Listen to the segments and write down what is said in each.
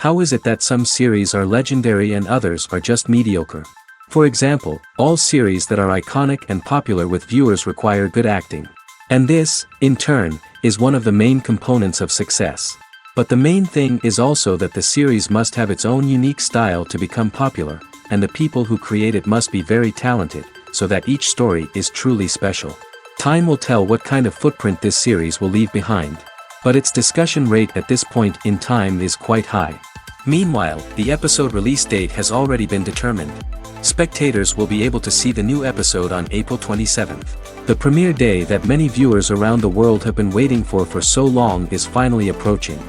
How is it that some series are legendary and others are just mediocre? For example, all series that are iconic and popular with viewers require good acting. And this, in turn, is one of the main components of success. But the main thing is also that the series must have its own unique style to become popular, and the people who create it must be very talented, so that each story is truly special. Time will tell what kind of footprint this series will leave behind. But its discussion rate at this point in time is quite high. Meanwhile, the episode release date has already been determined. Spectators will be able to see the new episode on April 27th. The premiere day that many viewers around the world have been waiting for so long is finally approaching.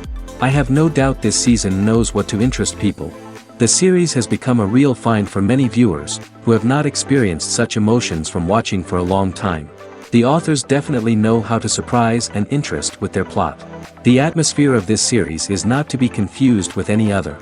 I have no doubt this season knows what to interest people. The series has become a real find for many viewers, who have not experienced such emotions from watching for a long time. The authors definitely know how to surprise and interest with their plot. The atmosphere of this series is not to be confused with any other.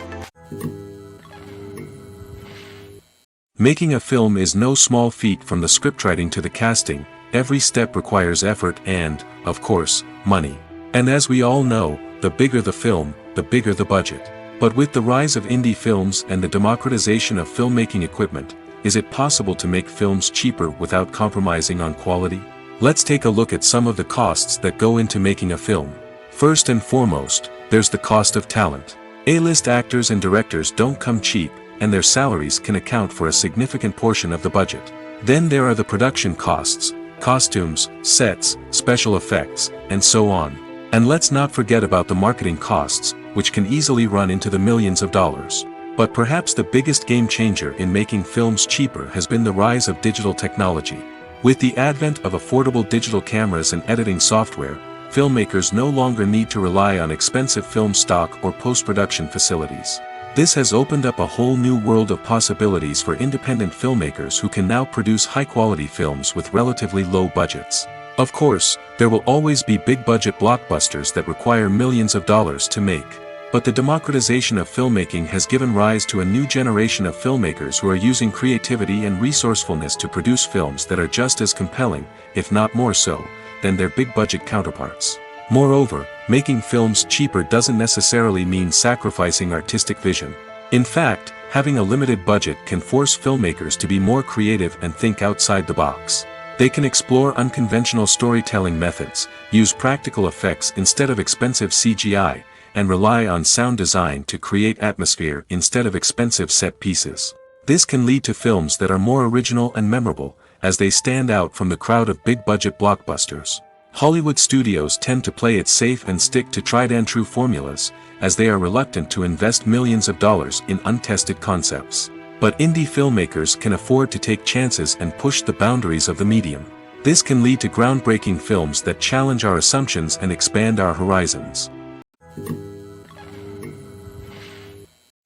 Making a film is no small feat. From the scriptwriting to the casting, every step requires effort and, of course, money. And as we all know, the bigger the film, the bigger the budget. But with the rise of indie films and the democratization of filmmaking equipment, is it possible to make films cheaper without compromising on quality? Let's take a look at some of the costs that go into making a film. First and foremost, there's the cost of talent. A-list actors and directors don't come cheap, and their salaries can account for a significant portion of the budget. Then there are the production costs, costumes, sets, special effects, and so on. And let's not forget about the marketing costs, which can easily run into the millions of dollars. But perhaps the biggest game changer in making films cheaper has been the rise of digital technology. With the advent of affordable digital cameras and editing software, filmmakers no longer need to rely on expensive film stock or post-production facilities. This has opened up a whole new world of possibilities for independent filmmakers who can now produce high-quality films with relatively low budgets. Of course, there will always be big-budget blockbusters that require millions of dollars to make. But the democratization of filmmaking has given rise to a new generation of filmmakers who are using creativity and resourcefulness to produce films that are just as compelling, if not more so, than their big-budget counterparts. Moreover, making films cheaper doesn't necessarily mean sacrificing artistic vision. In fact, having a limited budget can force filmmakers to be more creative and think outside the box. They can explore unconventional storytelling methods, use practical effects instead of expensive CGI, and rely on sound design to create atmosphere instead of expensive set pieces. This can lead to films that are more original and memorable, as they stand out from the crowd of big-budget blockbusters. Hollywood studios tend to play it safe and stick to tried-and-true formulas, as they are reluctant to invest millions of dollars in untested concepts. But indie filmmakers can afford to take chances and push the boundaries of the medium. This can lead to groundbreaking films that challenge our assumptions and expand our horizons.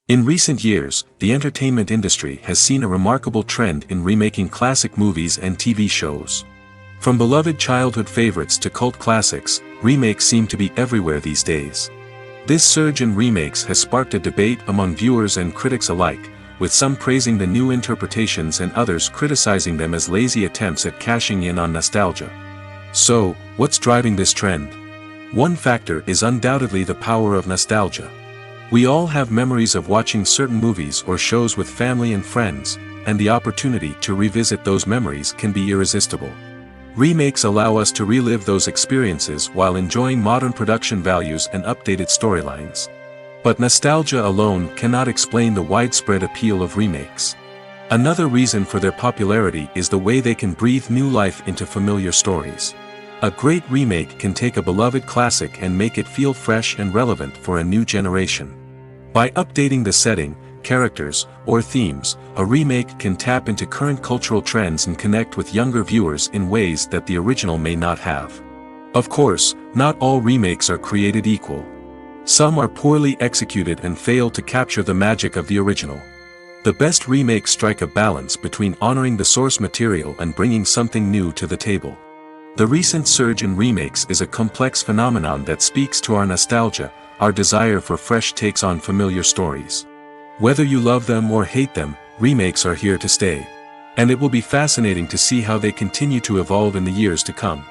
In recent years, the entertainment industry has seen a remarkable trend in remaking classic movies and TV shows. From beloved childhood favorites to cult classics, remakes seem to be everywhere these days. This surge in remakes has sparked a debate among viewers and critics alike, with some praising the new interpretations and others criticizing them as lazy attempts at cashing in on nostalgia. So, what's driving this trend? One factor is undoubtedly the power of nostalgia. We all have memories of watching certain movies or shows with family and friends, and the opportunity to revisit those memories can be irresistible. Remakes allow us to relive those experiences while enjoying modern production values and updated storylines. But nostalgia alone cannot explain the widespread appeal of remakes. Another reason for their popularity is the way they can breathe new life into familiar stories. A great remake can take a beloved classic and make it feel fresh and relevant for a new generation. By updating the setting, characters, or themes, a remake can tap into current cultural trends and connect with younger viewers in ways that the original may not have. Of course, not all remakes are created equal. Some are poorly executed and fail to capture the magic of the original. The best remakes strike a balance between honoring the source material and bringing something new to the table. The recent surge in remakes is a complex phenomenon that speaks to our nostalgia, our desire for fresh takes on familiar stories. Whether you love them or hate them, remakes are here to stay. And it will be fascinating to see how they continue to evolve in the years to come.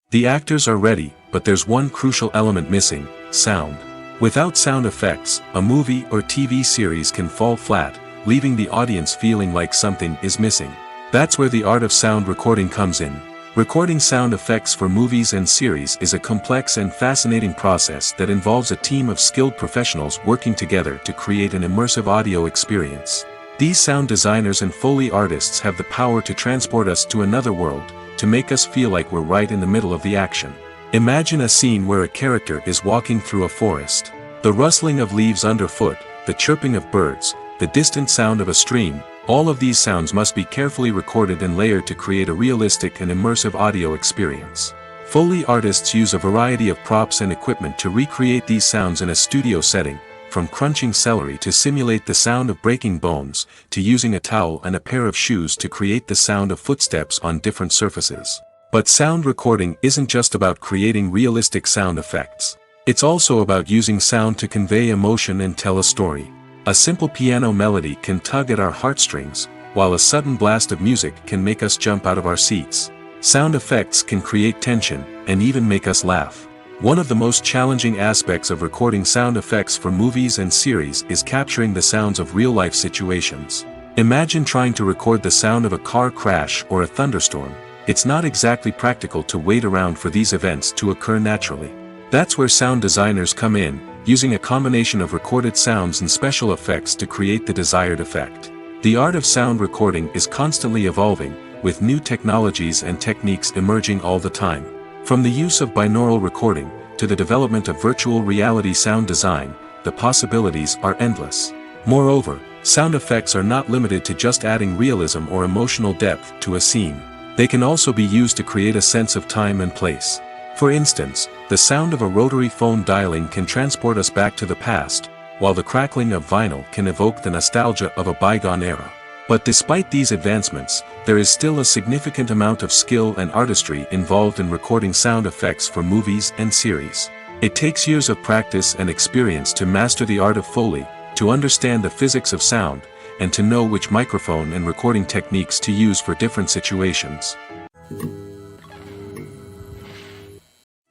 The actors are ready, but there's one crucial element missing: sound. Without sound effects, a movie or TV series can fall flat, leaving the audience feeling like something is missing. That's where the art of sound recording comes in. Recording sound effects for movies and series is a complex and fascinating process that involves a team of skilled professionals working together to create an immersive audio experience. These sound designers and Foley artists have the power to transport us to another world, to make us feel like we're right in the middle of the action. Imagine a scene where a character is walking through a forest. The rustling of leaves underfoot, the chirping of birds, the distant sound of a stream, all of these sounds must be carefully recorded and layered to create a realistic and immersive audio experience. Foley artists use a variety of props and equipment to recreate these sounds in a studio setting, from crunching celery to simulate the sound of breaking bones, to using a towel and a pair of shoes to create the sound of footsteps on different surfaces. But sound recording isn't just about creating realistic sound effects. It's also about using sound to convey emotion and tell a story. A simple piano melody can tug at our heartstrings, while a sudden blast of music can make us jump out of our seats. Sound effects can create tension, and even make us laugh. One of the most challenging aspects of recording sound effects for movies and series is capturing the sounds of real-life situations. Imagine trying to record the sound of a car crash or a thunderstorm. It's not exactly practical to wait around for these events to occur naturally. That's where sound designers come in, using a combination of recorded sounds and special effects to create the desired effect. The art of sound recording is constantly evolving, with new technologies and techniques emerging all the time. From the use of binaural recording, to the development of virtual reality sound design, the possibilities are endless. Moreover, sound effects are not limited to just adding realism or emotional depth to a scene. They can also be used to create a sense of time and place. For instance, the sound of a rotary phone dialing can transport us back to the past, while the crackling of vinyl can evoke the nostalgia of a bygone era. But despite these advancements, there is still a significant amount of skill and artistry involved in recording sound effects for movies and series. It takes years of practice and experience to master the art of Foley, to understand the physics of sound, and to know which microphone and recording techniques to use for different situations.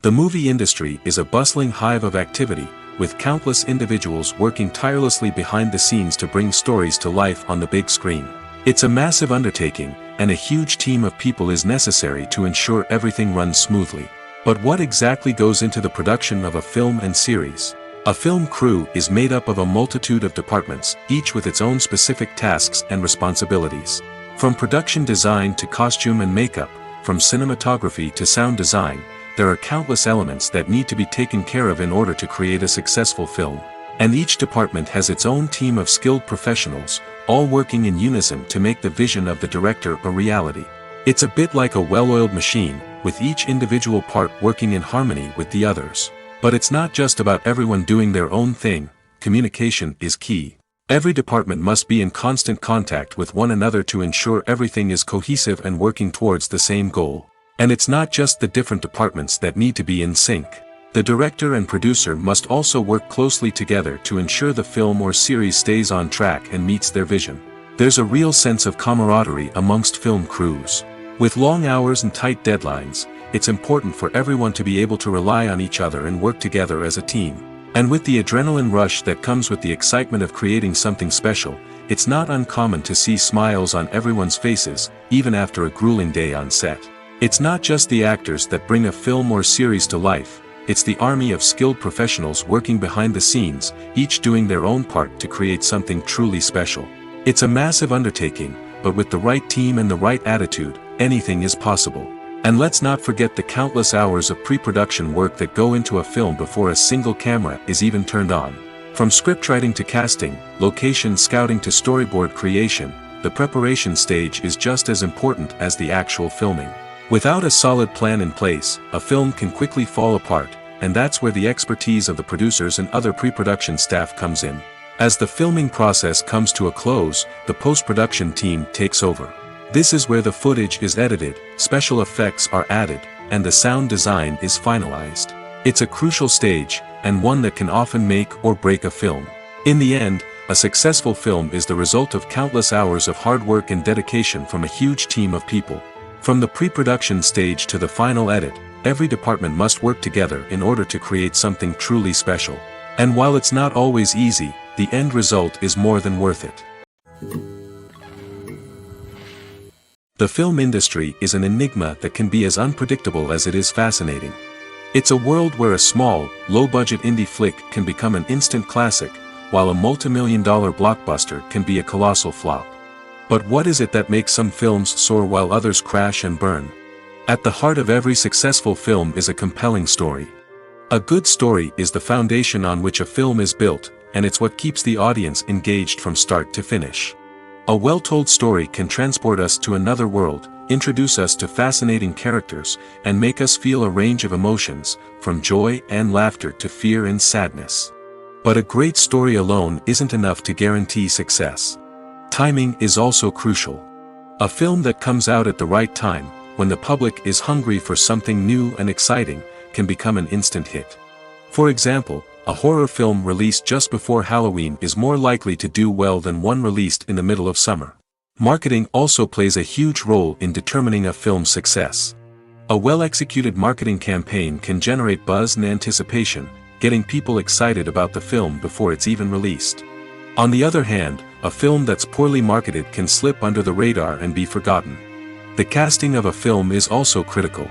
The movie industry is a bustling hive of activity, with countless individuals working tirelessly behind the scenes to bring stories to life on the big screen. It's a massive undertaking, and a huge team of people is necessary to ensure everything runs smoothly. But what exactly goes into the production of a film and series? A film crew is made up of a multitude of departments, each with its own specific tasks and responsibilities. From production design to costume and makeup, from cinematography to sound design, there are countless elements that need to be taken care of in order to create a successful film. And each department has its own team of skilled professionals, all working in unison to make the vision of the director a reality. It's a bit like a well-oiled machine, with each individual part working in harmony with the others. But it's not just about everyone doing their own thing. Communication is key. Every department must be in constant contact with one another to ensure everything is cohesive and working towards the same goal. And it's not just the different departments that need to be in sync. The director and producer must also work closely together to ensure the film or series stays on track and meets their vision. There's a real sense of camaraderie amongst film crews. With long hours and tight deadlines, it's important for everyone to be able to rely on each other and work together as a team. And with the adrenaline rush that comes with the excitement of creating something special, it's not uncommon to see smiles on everyone's faces, even after a grueling day on set. It's not just the actors that bring a film or series to life, it's the army of skilled professionals working behind the scenes, each doing their own part to create something truly special. It's a massive undertaking, but with the right team and the right attitude, anything is possible. And let's not forget the countless hours of pre-production work that go into a film before a single camera is even turned on. From scriptwriting to casting, location scouting to storyboard creation, the preparation stage is just as important as the actual filming. Without a solid plan in place, a film can quickly fall apart, and that's where the expertise of the producers and other pre-production staff comes in. As the filming process comes to a close, the post-production team takes over. This is where the footage is edited, special effects are added, and the sound design is finalized. It's a crucial stage, and one that can often make or break a film. In the end, a successful film is the result of countless hours of hard work and dedication from a huge team of people. From the pre-production stage to the final edit, every department must work together in order to create something truly special. And while it's not always easy, the end result is more than worth it. The film industry is an enigma that can be as unpredictable as it is fascinating. It's a world where a small, low-budget indie flick can become an instant classic, while a multi-million-dollar blockbuster can be a colossal flop. But what is it that makes some films soar while others crash and burn? At the heart of every successful film is a compelling story. A good story is the foundation on which a film is built, and it's what keeps the audience engaged from start to finish. A well-told story can transport us to another world, introduce us to fascinating characters, and make us feel a range of emotions, from joy and laughter to fear and sadness. But a great story alone isn't enough to guarantee success. Timing is also crucial. A film that comes out at the right time, when the public is hungry for something new and exciting, can become an instant hit. For example, a horror film released just before Halloween is more likely to do well than one released in the middle of summer. Marketing also plays a huge role in determining a film's success. A well-executed marketing campaign can generate buzz and anticipation, getting people excited about the film before it's even released. On the other hand, a film that's poorly marketed can slip under the radar and be forgotten. The casting of a film is also critical.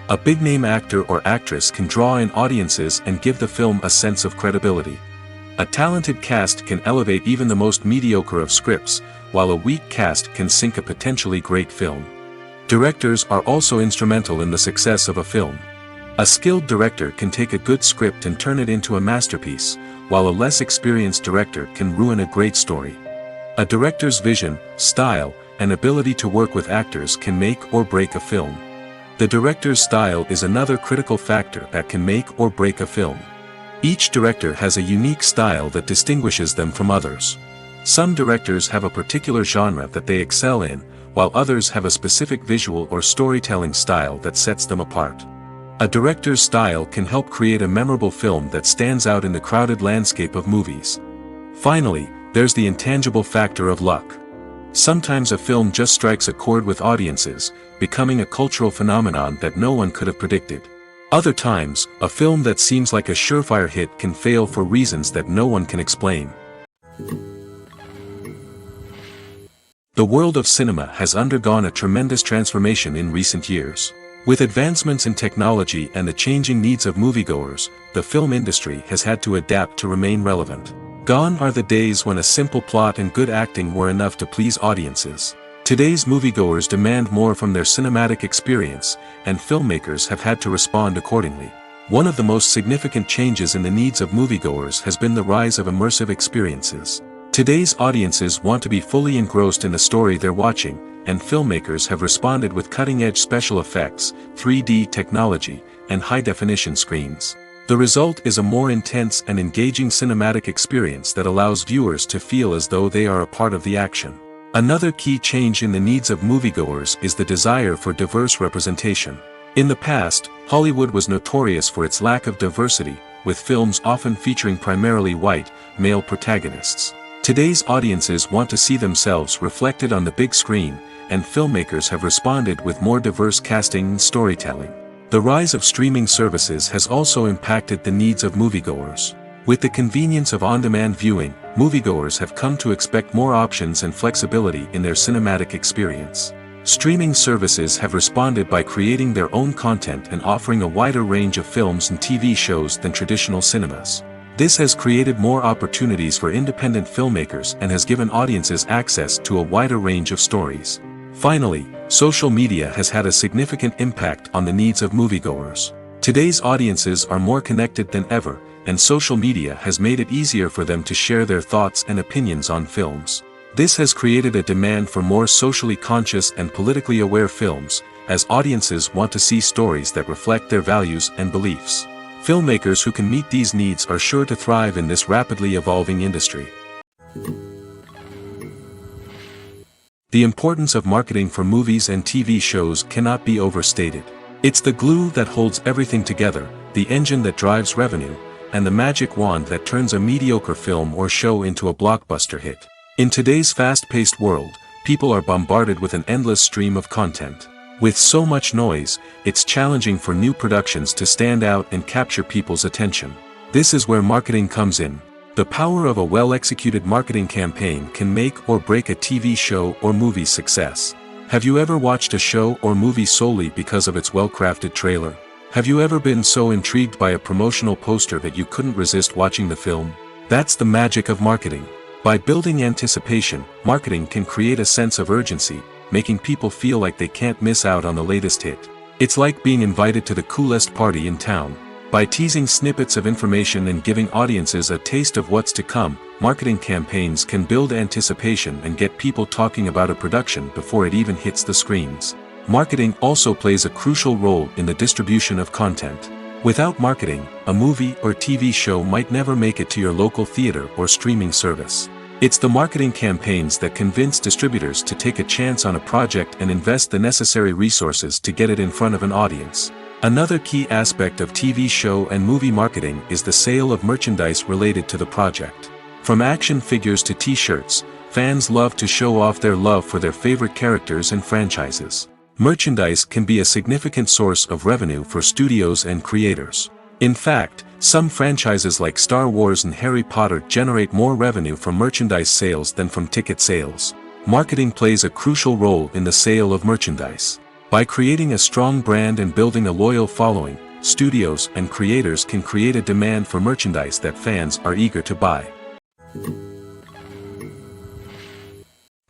A big-name actor or actress can draw in audiences and give the film a sense of credibility. A talented cast can elevate even the most mediocre of scripts, while a weak cast can sink a potentially great film. Directors are also instrumental in the success of a film. A skilled director can take a good script and turn it into a masterpiece, while a less experienced director can ruin a great story. A director's vision, style, and ability to work with actors can make or break a film. The director's style is another critical factor that can make or break a film. Each director has a unique style that distinguishes them from others. Some directors have a particular genre that they excel in, while others have a specific visual or storytelling style that sets them apart. A director's style can help create a memorable film that stands out in the crowded landscape of movies. Finally, there's the intangible factor of luck. Sometimes a film just strikes a chord with audiences, becoming a cultural phenomenon that no one could have predicted. Other times, a film that seems like a surefire hit can fail for reasons that no one can explain. The world of cinema has undergone a tremendous transformation in recent years. With advancements in technology and the changing needs of moviegoers, the film industry has had to adapt to remain relevant. Gone are the days when a simple plot and good acting were enough to please audiences. Today's moviegoers demand more from their cinematic experience, and filmmakers have had to respond accordingly. One of the most significant changes in the needs of moviegoers has been the rise of immersive experiences. Today's audiences want to be fully engrossed in the story they're watching, and filmmakers have responded with cutting-edge special effects, 3D technology, and high-definition screens. The result is a more intense and engaging cinematic experience that allows viewers to feel as though they are a part of the action. Another key change in the needs of moviegoers is the desire for diverse representation. In the past, Hollywood was notorious for its lack of diversity, with films often featuring primarily white, male protagonists. Today's audiences want to see themselves reflected on the big screen, and filmmakers have responded with more diverse casting and storytelling. The rise of streaming services has also impacted the needs of moviegoers. With the convenience of on-demand viewing, moviegoers have come to expect more options and flexibility in their cinematic experience. Streaming services have responded by creating their own content and offering a wider range of films and TV shows than traditional cinemas. This has created more opportunities for independent filmmakers and has given audiences access to a wider range of stories. Finally, social media has had a significant impact on the needs of moviegoers. Today's audiences are more connected than ever, and social media has made it easier for them to share their thoughts and opinions on films. This has created a demand for more socially conscious and politically aware films, as audiences want to see stories that reflect their values and beliefs. Filmmakers who can meet these needs are sure to thrive in this rapidly evolving industry. The importance of marketing for movies and TV shows cannot be overstated. It's the glue that holds everything together, the engine that drives revenue, and the magic wand that turns a mediocre film or show into a blockbuster hit. In today's fast-paced world, people are bombarded with an endless stream of content. With so much noise, it's challenging for new productions to stand out and capture people's attention. This is where marketing comes in. The power of a well-executed marketing campaign can make or break a TV show or movie's success. Have you ever watched a show or movie solely because of its well-crafted trailer? Have you ever been so intrigued by a promotional poster that you couldn't resist watching the film? That's the magic of marketing. By building anticipation, marketing can create a sense of urgency, making people feel like they can't miss out on the latest hit. It's like being invited to the coolest party in town. By teasing snippets of information and giving audiences a taste of what's to come, marketing campaigns can build anticipation and get people talking about a production before it even hits the screens. Marketing also plays a crucial role in the distribution of content. Without marketing, a movie or TV show might never make it to your local theater or streaming service. It's the marketing campaigns that convince distributors to take a chance on a project and invest the necessary resources to get it in front of an audience. Another key aspect of TV show and movie marketing is the sale of merchandise related to the project. From action figures to t-shirts, fans love to show off their love for their favorite characters and franchises. Merchandise can be a significant source of revenue for studios and creators. In fact, some franchises like Star Wars and Harry Potter generate more revenue from merchandise sales than from ticket sales. Marketing plays a crucial role in the sale of merchandise. By creating a strong brand and building a loyal following, studios and creators can create a demand for merchandise that fans are eager to buy.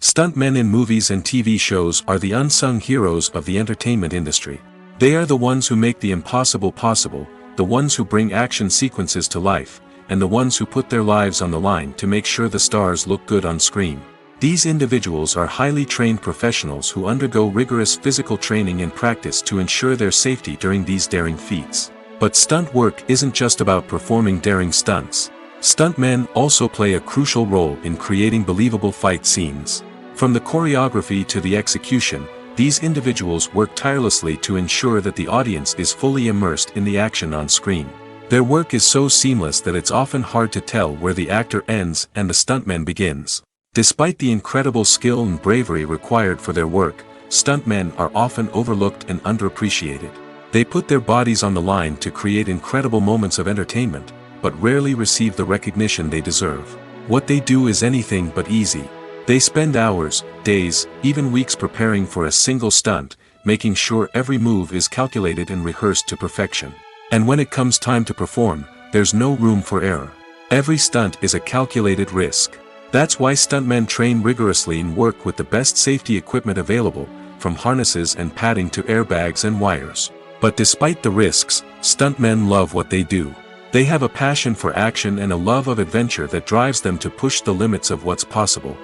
Stuntmen in movies and TV shows are the unsung heroes of the entertainment industry. They are the ones who make the impossible possible, the ones who bring action sequences to life, and the ones who put their lives on the line to make sure the stars look good on screen. These individuals are highly trained professionals who undergo rigorous physical training and practice to ensure their safety during these daring feats. But stunt work isn't just about performing daring stunts. Stuntmen also play a crucial role in creating believable fight scenes. From the choreography to the execution, these individuals work tirelessly to ensure that the audience is fully immersed in the action on screen. Their work is so seamless that it's often hard to tell where the actor ends and the stuntman begins. Despite the incredible skill and bravery required for their work, stuntmen are often overlooked and underappreciated. They put their bodies on the line to create incredible moments of entertainment, but rarely receive the recognition they deserve. What they do is anything but easy. They spend hours, days, even weeks preparing for a single stunt, making sure every move is calculated and rehearsed to perfection. And when it comes time to perform, there's no room for error. Every stunt is a calculated risk. That's why stuntmen train rigorously and work with the best safety equipment available, from harnesses and padding to airbags and wires. But despite the risks, stuntmen love what they do. They have a passion for action and a love of adventure that drives them to push the limits of what's possible.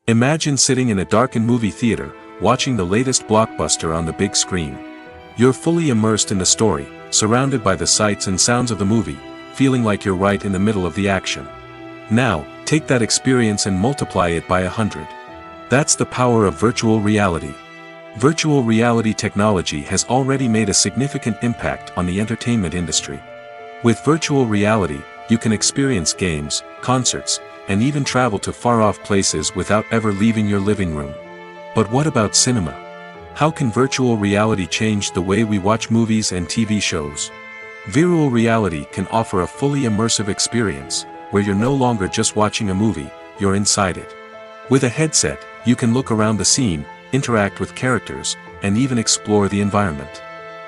Imagine sitting in a darkened movie theater, watching the latest blockbuster on the big screen. You're fully immersed in the story, surrounded by the sights and sounds of the movie, feeling like you're right in the middle of the action. Now, take that experience and multiply it by 100. That's the power of virtual reality. Virtual reality technology has already made a significant impact on the entertainment industry. With virtual reality, you can experience games, concerts, and even travel to far-off places without ever leaving your living room. But what about cinema? How can virtual reality change the way we watch movies and TV shows? Virtual reality can offer a fully immersive experience, where you're no longer just watching a movie, you're inside it. With a headset, you can look around the scene, interact with characters, and even explore the environment.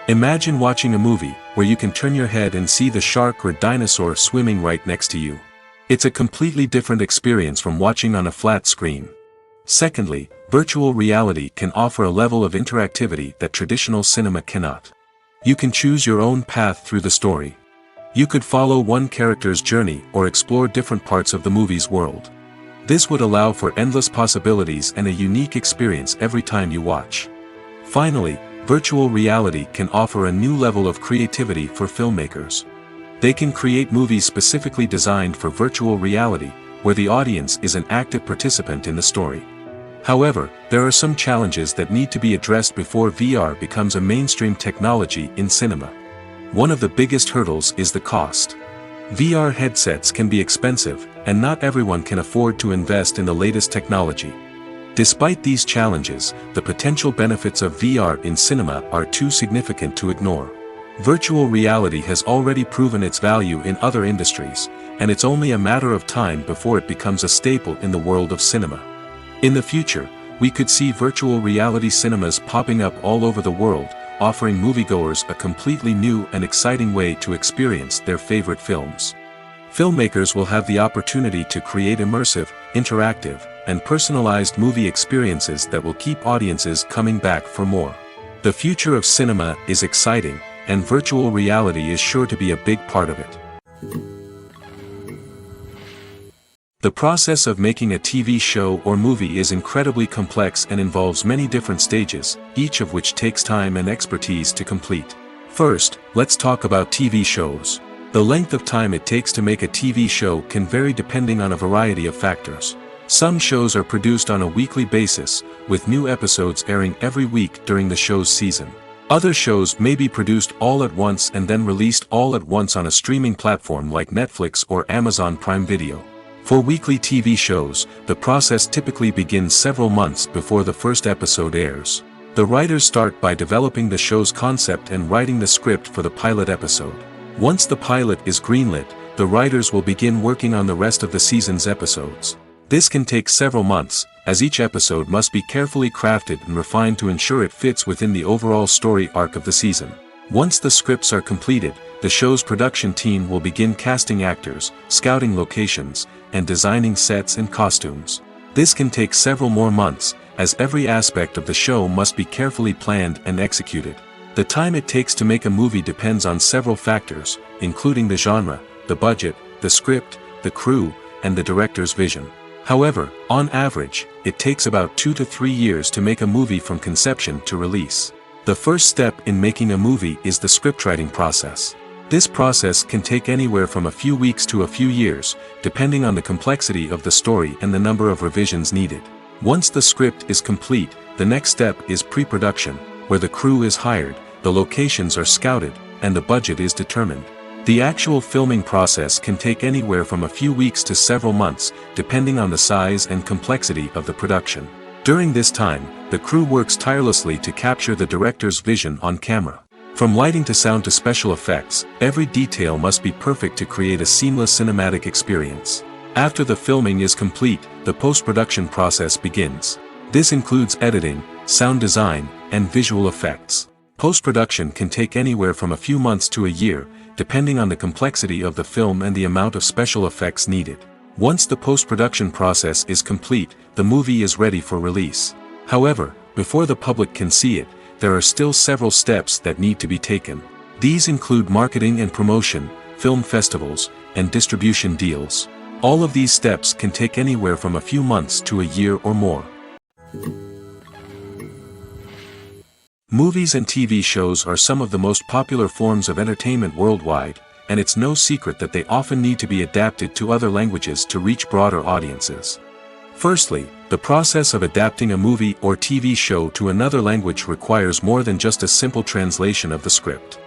Imagine watching a movie, where you can turn your head and see the shark or dinosaur swimming right next to you. It's a completely different experience from watching on a flat screen. Secondly, virtual reality can offer a level of interactivity that traditional cinema cannot. You can choose your own path through the story. You could follow one character's journey or explore different parts of the movie's world. This would allow for endless possibilities and a unique experience every time you watch. Finally, virtual reality can offer a new level of creativity for filmmakers. They can create movies specifically designed for virtual reality, where the audience is an active participant in the story. However, there are some challenges that need to be addressed before VR becomes a mainstream technology in cinema. One of the biggest hurdles is the cost. VR headsets can be expensive, and not everyone can afford to invest in the latest technology. Despite these challenges, the potential benefits of VR in cinema are too significant to ignore. Virtual reality has already proven its value in other industries, and it's only a matter of time before it becomes a staple in the world of cinema. In the future, we could see virtual reality cinemas popping up all over the world, offering moviegoers a completely new and exciting way to experience their favorite films. Filmmakers will have the opportunity to create immersive, interactive, and personalized movie experiences that will keep audiences coming back for more. The future of cinema is exciting, and virtual reality is sure to be a big part of it. The process of making a TV show or movie is incredibly complex and involves many different stages, each of which takes time and expertise to complete. First, let's talk about TV shows. The length of time it takes to make a TV show can vary depending on a variety of factors. Some shows are produced on a weekly basis, with new episodes airing every week during the show's season. Other shows may be produced all at once and then released all at once on a streaming platform like Netflix or Amazon Prime Video. For weekly TV shows, the process typically begins several months before the first episode airs. The writers start by developing the show's concept and writing the script for the pilot episode. Once the pilot is greenlit, the writers will begin working on the rest of the season's episodes. This can take several months, as each episode must be carefully crafted and refined to ensure it fits within the overall story arc of the season. Once the scripts are completed, the show's production team will begin casting actors, scouting locations, and designing sets and costumes. This can take several more months, as every aspect of the show must be carefully planned and executed. The time it takes to make a movie depends on several factors, including the genre, the budget, the script, the crew, and the director's vision. However, on average, it takes about 2 to 3 years to make a movie from conception to release. The first step in making a movie is the scriptwriting process. This process can take anywhere from a few weeks to a few years, depending on the complexity of the story and the number of revisions needed. Once the script is complete, the next step is pre-production, where the crew is hired, the locations are scouted, and the budget is determined. The actual filming process can take anywhere from a few weeks to several months, depending on the size and complexity of the production. During this time, the crew works tirelessly to capture the director's vision on camera. From lighting to sound to special effects, every detail must be perfect to create a seamless cinematic experience. After the filming is complete, the post-production process begins. This includes editing, sound design, and visual effects. Post-production can take anywhere from a few months to a year, depending on the complexity of the film and the amount of special effects needed. Once the post-production process is complete, the movie is ready for release. However, before the public can see it, there are still several steps that need to be taken. These include marketing and promotion, film festivals, and distribution deals. All of these steps can take anywhere from a few months to a year or more. Movies and TV shows are some of the most popular forms of entertainment worldwide, and it's no secret that they often need to be adapted to other languages to reach broader audiences. Firstly, the process of adapting a movie or TV show to another language requires more than just a simple translation of the script.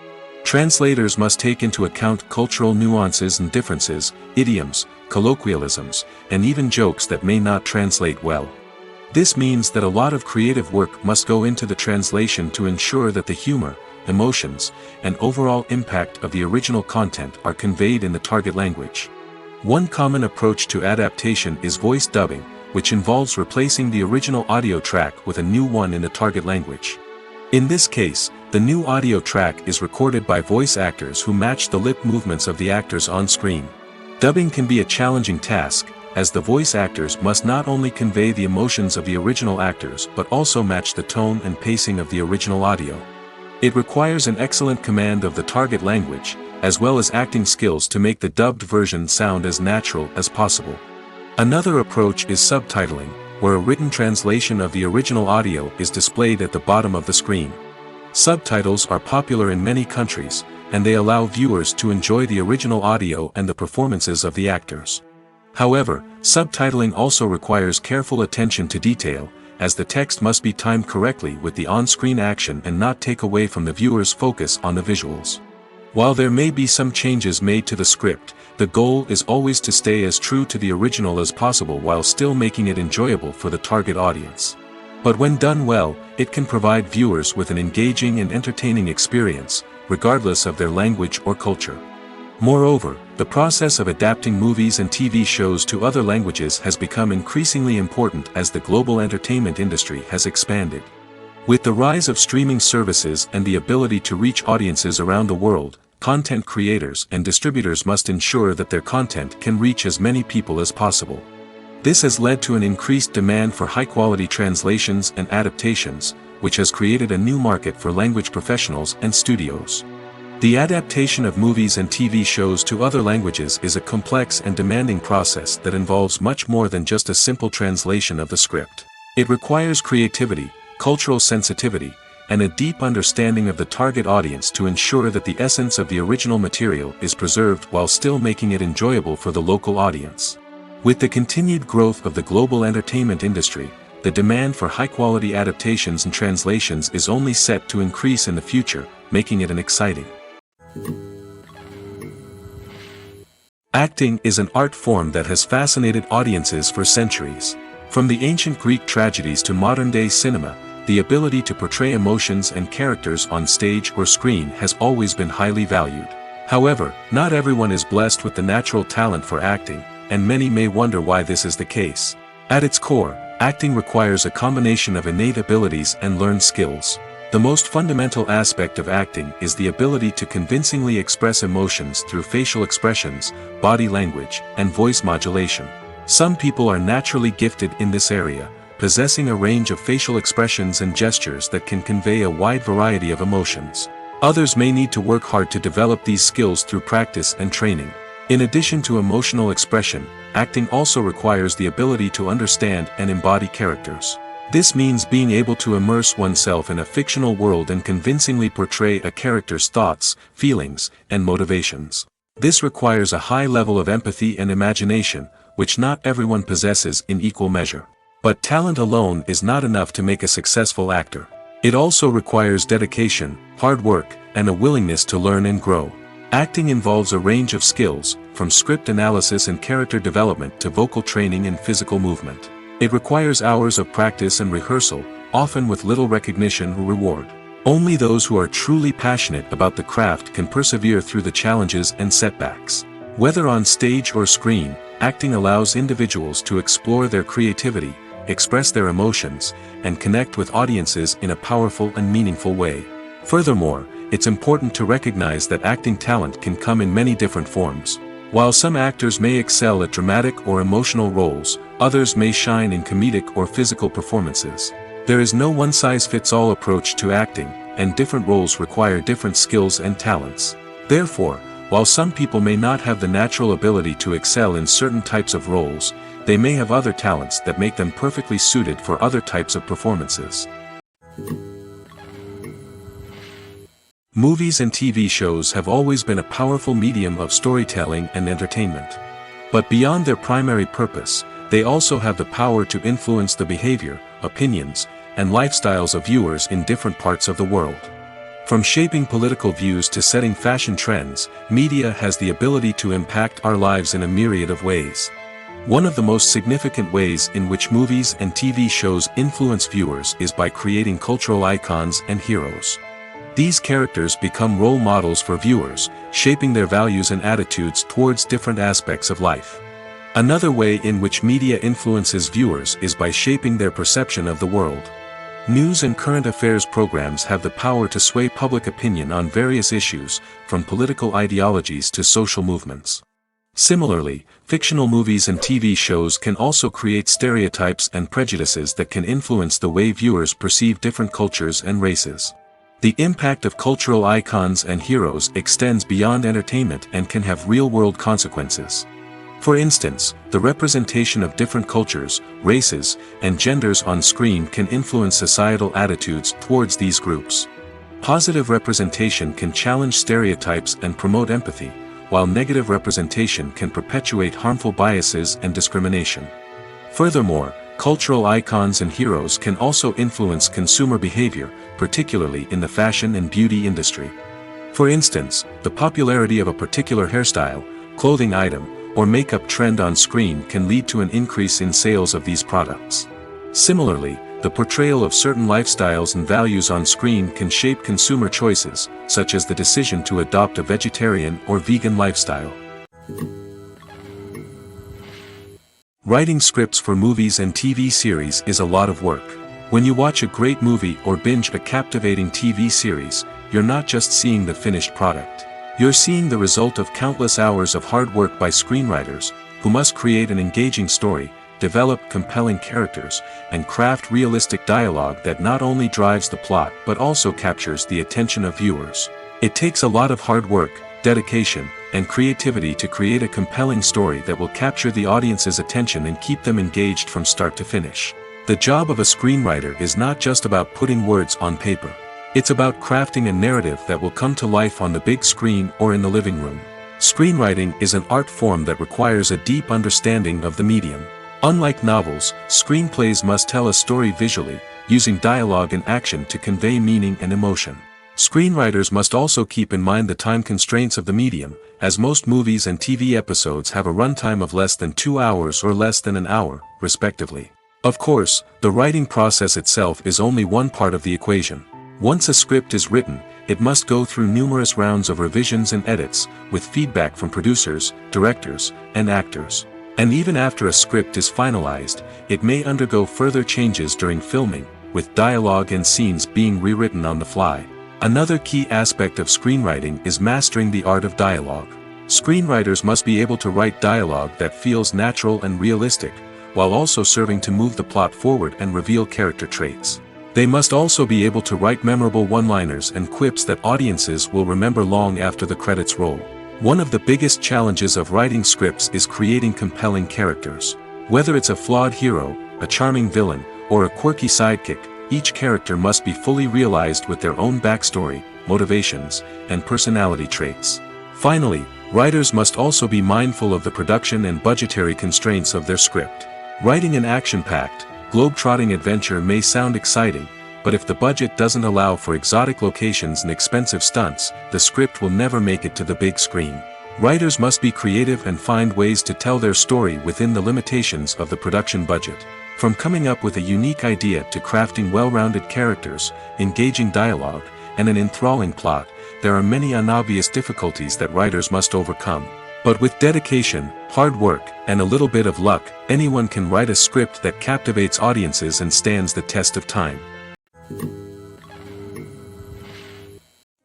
Translators must take into account cultural nuances and differences, idioms, colloquialisms, and even jokes that may not translate well. This means that a lot of creative work must go into the translation to ensure that the humor, emotions, and overall impact of the original content are conveyed in the target language. One common approach to adaptation is voice dubbing, which involves replacing the original audio track with a new one in the target language. In this case, the new audio track is recorded by voice actors who match the lip movements of the actors on screen. Dubbing can be a challenging task, as the voice actors must not only convey the emotions of the original actors but also match the tone and pacing of the original audio. It requires an excellent command of the target language, as well as acting skills to make the dubbed version sound as natural as possible. Another approach is subtitling, where a written translation of the original audio is displayed at the bottom of the screen. Subtitles are popular in many countries, and they allow viewers to enjoy the original audio and the performances of the actors. However, subtitling also requires careful attention to detail, as the text must be timed correctly with the on-screen action and not take away from the viewer's focus on the visuals. While there may be some changes made to the script, the goal is always to stay as true to the original as possible while still making it enjoyable for the target audience. But when done well, it can provide viewers with an engaging and entertaining experience, regardless of their language or culture. Moreover, the process of adapting movies and TV shows to other languages has become increasingly important as the global entertainment industry has expanded. With the rise of streaming services and the ability to reach audiences around the world, content creators and distributors must ensure that their content can reach as many people as possible. This has led to an increased demand for high-quality translations and adaptations, which has created a new market for language professionals and studios. The adaptation of movies and TV shows to other languages is a complex and demanding process that involves much more than just a simple translation of the script. It requires creativity, cultural sensitivity, and a deep understanding of the target audience to ensure that the essence of the original material is preserved while still making it enjoyable for the local audience. With the continued growth of the global entertainment industry, the demand for high-quality adaptations and translations is only set to increase in the future, making it an exciting. Acting is an art form that has fascinated audiences for centuries. From the ancient Greek tragedies to modern-day cinema, the ability to portray emotions and characters on stage or screen has always been highly valued. However, not everyone is blessed with the natural talent for acting, and many may wonder why this is the case. At its core, acting requires a combination of innate abilities and learned skills. The most fundamental aspect of acting is the ability to convincingly express emotions through facial expressions, body language, and voice modulation. Some people are naturally gifted in this area, possessing a range of facial expressions and gestures that can convey a wide variety of emotions. Others may need to work hard to develop these skills through practice and training. In addition to emotional expression, acting also requires the ability to understand and embody characters. This means being able to immerse oneself in a fictional world and convincingly portray a character's thoughts, feelings, and motivations. This requires a high level of empathy and imagination, which not everyone possesses in equal measure. But talent alone is not enough to make a successful actor. It also requires dedication, hard work, and a willingness to learn and grow. Acting involves a range of skills, from script analysis and character development to vocal training and physical movement. It requires hours of practice and rehearsal, often with little recognition or reward. Only those who are truly passionate about the craft can persevere through the challenges and setbacks. Whether on stage or screen, acting allows individuals to explore their creativity, express their emotions, and connect with audiences in a powerful and meaningful way. Furthermore, it's important to recognize that acting talent can come in many different forms. While some actors may excel at dramatic or emotional roles, others may shine in comedic or physical performances. There is no one-size-fits-all approach to acting, and different roles require different skills and talents. Therefore, while some people may not have the natural ability to excel in certain types of roles, they may have other talents that make them perfectly suited for other types of performances. Movies and TV shows have always been a powerful medium of storytelling and entertainment. But beyond their primary purpose, they also have the power to influence the behavior, opinions, and lifestyles of viewers in different parts of the world. From shaping political views to setting fashion trends, media has the ability to impact our lives in a myriad of ways. One of the most significant ways in which movies and TV shows influence viewers is by creating cultural icons and heroes. These characters become role models for viewers, shaping their values and attitudes towards different aspects of life. Another way in which media influences viewers is by shaping their perception of the world. News and current affairs programs have the power to sway public opinion on various issues, from political ideologies to social movements. Similarly, fictional movies and TV shows can also create stereotypes and prejudices that can influence the way viewers perceive different cultures and races. The impact of cultural icons and heroes extends beyond entertainment and can have real-world consequences. For instance, the representation of different cultures, races, and genders on screen can influence societal attitudes towards these groups. Positive representation can challenge stereotypes and promote empathy, while negative representation can perpetuate harmful biases and discrimination. Furthermore, cultural icons and heroes can also influence consumer behavior, particularly in the fashion and beauty industry. For instance, the popularity of a particular hairstyle, clothing item, or makeup trend on screen can lead to an increase in sales of these products. Similarly, the portrayal of certain lifestyles and values on screen can shape consumer choices, such as the decision to adopt a vegetarian or vegan lifestyle. Writing scripts for movies and TV series is a lot of work. When you watch a great movie or binge a captivating TV series, you're not just seeing the finished product. You're seeing the result of countless hours of hard work by screenwriters, who must create an engaging story, develop compelling characters, and craft realistic dialogue that not only drives the plot but also captures the attention of viewers. It takes a lot of hard work, dedication, and creativity to create a compelling story that will capture the audience's attention and keep them engaged from start to finish. The job of a screenwriter is not just about putting words on paper. It's about crafting a narrative that will come to life on the big screen or in the living room. Screenwriting is an art form that requires a deep understanding of the medium. Unlike novels, screenplays must tell a story visually, using dialogue and action to convey meaning and emotion. Screenwriters must also keep in mind the time constraints of the medium, as most movies and TV episodes have a runtime of less than 2 hours or less than an hour, respectively. Of course, the writing process itself is only one part of the equation. Once a script is written, it must go through numerous rounds of revisions and edits, with feedback from producers, directors, and actors. And even after a script is finalized, it may undergo further changes during filming, with dialogue and scenes being rewritten on the fly. Another key aspect of screenwriting is mastering the art of dialogue. Screenwriters must be able to write dialogue that feels natural and realistic, while also serving to move the plot forward and reveal character traits. They must also be able to write memorable one-liners and quips that audiences will remember long after the credits roll. One of the biggest challenges of writing scripts is creating compelling characters. Whether it's a flawed hero, a charming villain, or a quirky sidekick, each character must be fully realized with their own backstory, motivations, and personality traits. Finally, writers must also be mindful of the production and budgetary constraints of their script. Writing an action-packed, globe-trotting adventure may sound exciting, but if the budget doesn't allow for exotic locations and expensive stunts, the script will never make it to the big screen. Writers must be creative and find ways to tell their story within the limitations of the production budget. From coming up with a unique idea to crafting well-rounded characters, engaging dialogue, and an enthralling plot, there are many unobvious difficulties that writers must overcome. But with dedication, hard work, and a little bit of luck, anyone can write a script that captivates audiences and stands the test of time.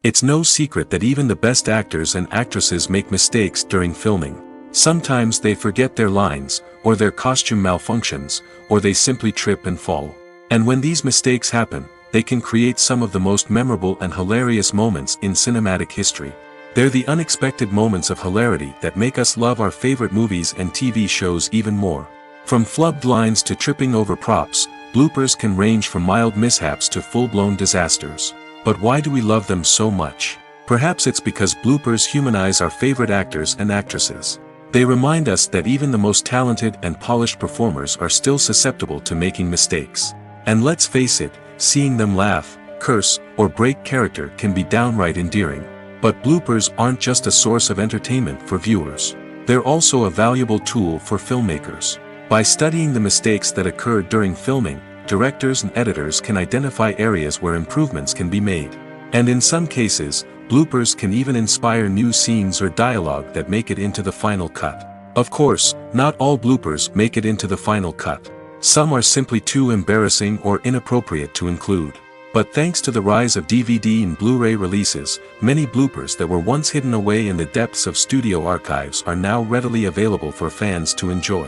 It's no secret that even the best actors and actresses make mistakes during filming. Sometimes they forget their lines, or their costume malfunctions, or they simply trip and fall. And when these mistakes happen, they can create some of the most memorable and hilarious moments in cinematic history. They're the unexpected moments of hilarity that make us love our favorite movies and TV shows even more. From flubbed lines to tripping over props, bloopers can range from mild mishaps to full-blown disasters. But why do we love them so much? Perhaps it's because bloopers humanize our favorite actors and actresses. They remind us that even the most talented and polished performers are still susceptible to making mistakes. And let's face it, seeing them laugh, curse, or break character can be downright endearing. But bloopers aren't just a source of entertainment for viewers. They're also a valuable tool for filmmakers. By studying the mistakes that occurred during filming, directors and editors can identify areas where improvements can be made. And in some cases, bloopers can even inspire new scenes or dialogue that make it into the final cut. Of course, not all bloopers make it into the final cut. Some are simply too embarrassing or inappropriate to include. But thanks to the rise of DVD and Blu-ray releases, many bloopers that were once hidden away in the depths of studio archives are now readily available for fans to enjoy.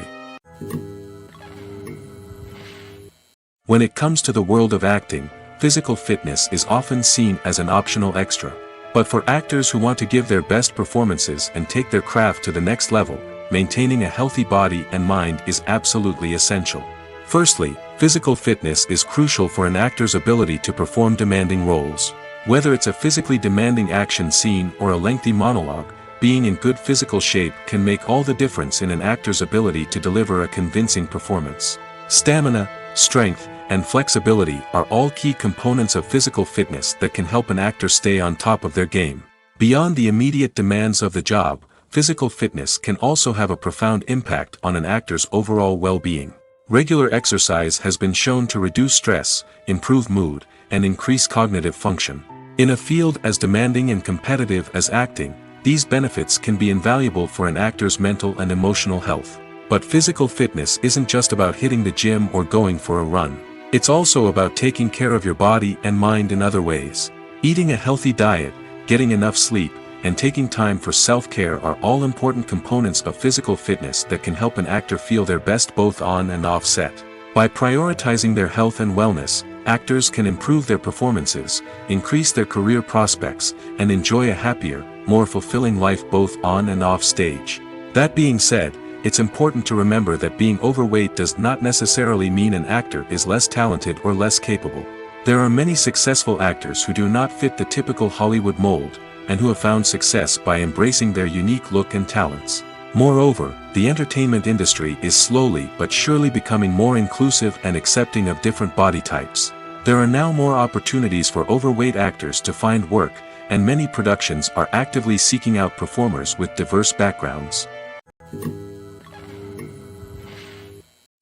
When it comes to the world of acting, physical fitness is often seen as an optional extra. But for actors who want to give their best performances and take their craft to the next level, maintaining a healthy body and mind is absolutely essential. Firstly, physical fitness is crucial for an actor's ability to perform demanding roles. Whether it's a physically demanding action scene or a lengthy monologue, being in good physical shape can make all the difference in an actor's ability to deliver a convincing performance. Stamina, strength, and flexibility are all key components of physical fitness that can help an actor stay on top of their game. Beyond the immediate demands of the job, physical fitness can also have a profound impact on an actor's overall well-being. Regular exercise has been shown to reduce stress, improve mood, and increase cognitive function. In a field as demanding and competitive as acting, these benefits can be invaluable for an actor's mental and emotional health. But physical fitness isn't just about hitting the gym or going for a run. It's also about taking care of your body and mind in other ways. Eating a healthy diet, getting enough sleep, and taking time for self-care are all important components of physical fitness that can help an actor feel their best both on and off set. By prioritizing their health and wellness, actors can improve their performances, increase their career prospects, and enjoy a happier, more fulfilling life both on and off stage. That being said, it's important to remember that being overweight does not necessarily mean an actor is less talented or less capable. There are many successful actors who do not fit the typical Hollywood mold, and who have found success by embracing their unique look and talents. Moreover, the entertainment industry is slowly but surely becoming more inclusive and accepting of different body types. There are now more opportunities for overweight actors to find work, and many productions are actively seeking out performers with diverse backgrounds.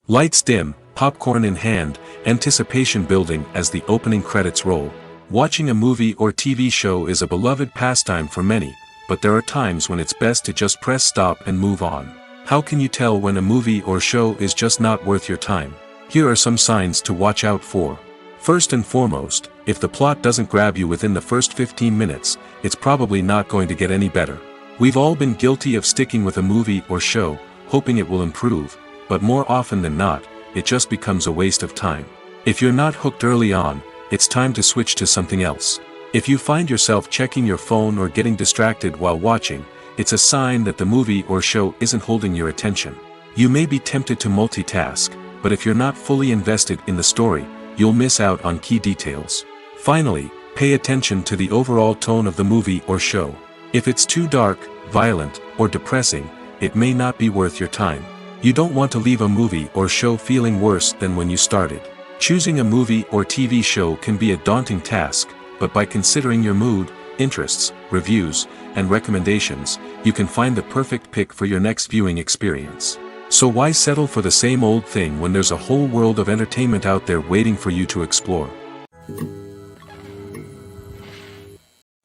Lights dim, popcorn in hand, anticipation building as the opening credits roll. Watching a movie or TV show is a beloved pastime for many, but there are times when it's best to just press stop and move on. How can you tell when a movie or show is just not worth your time? Here are some signs to watch out for. First and foremost, if the plot doesn't grab you within the first 15 minutes, it's probably not going to get any better. We've all been guilty of sticking with a movie or show, hoping it will improve, but more often than not, it just becomes a waste of time. If you're not hooked early on, it's time to switch to something else. If you find yourself checking your phone or getting distracted while watching, it's a sign that the movie or show isn't holding your attention. You may be tempted to multitask, but if you're not fully invested in the story, you'll miss out on key details. Finally, pay attention to the overall tone of the movie or show. If it's too dark, violent, or depressing, it may not be worth your time. You don't want to leave a movie or show feeling worse than when you started. Choosing a movie or TV show can be a daunting task, but by considering your mood, interests, reviews, and recommendations, you can find the perfect pick for your next viewing experience. So why settle for the same old thing when there's a whole world of entertainment out there waiting for you to explore?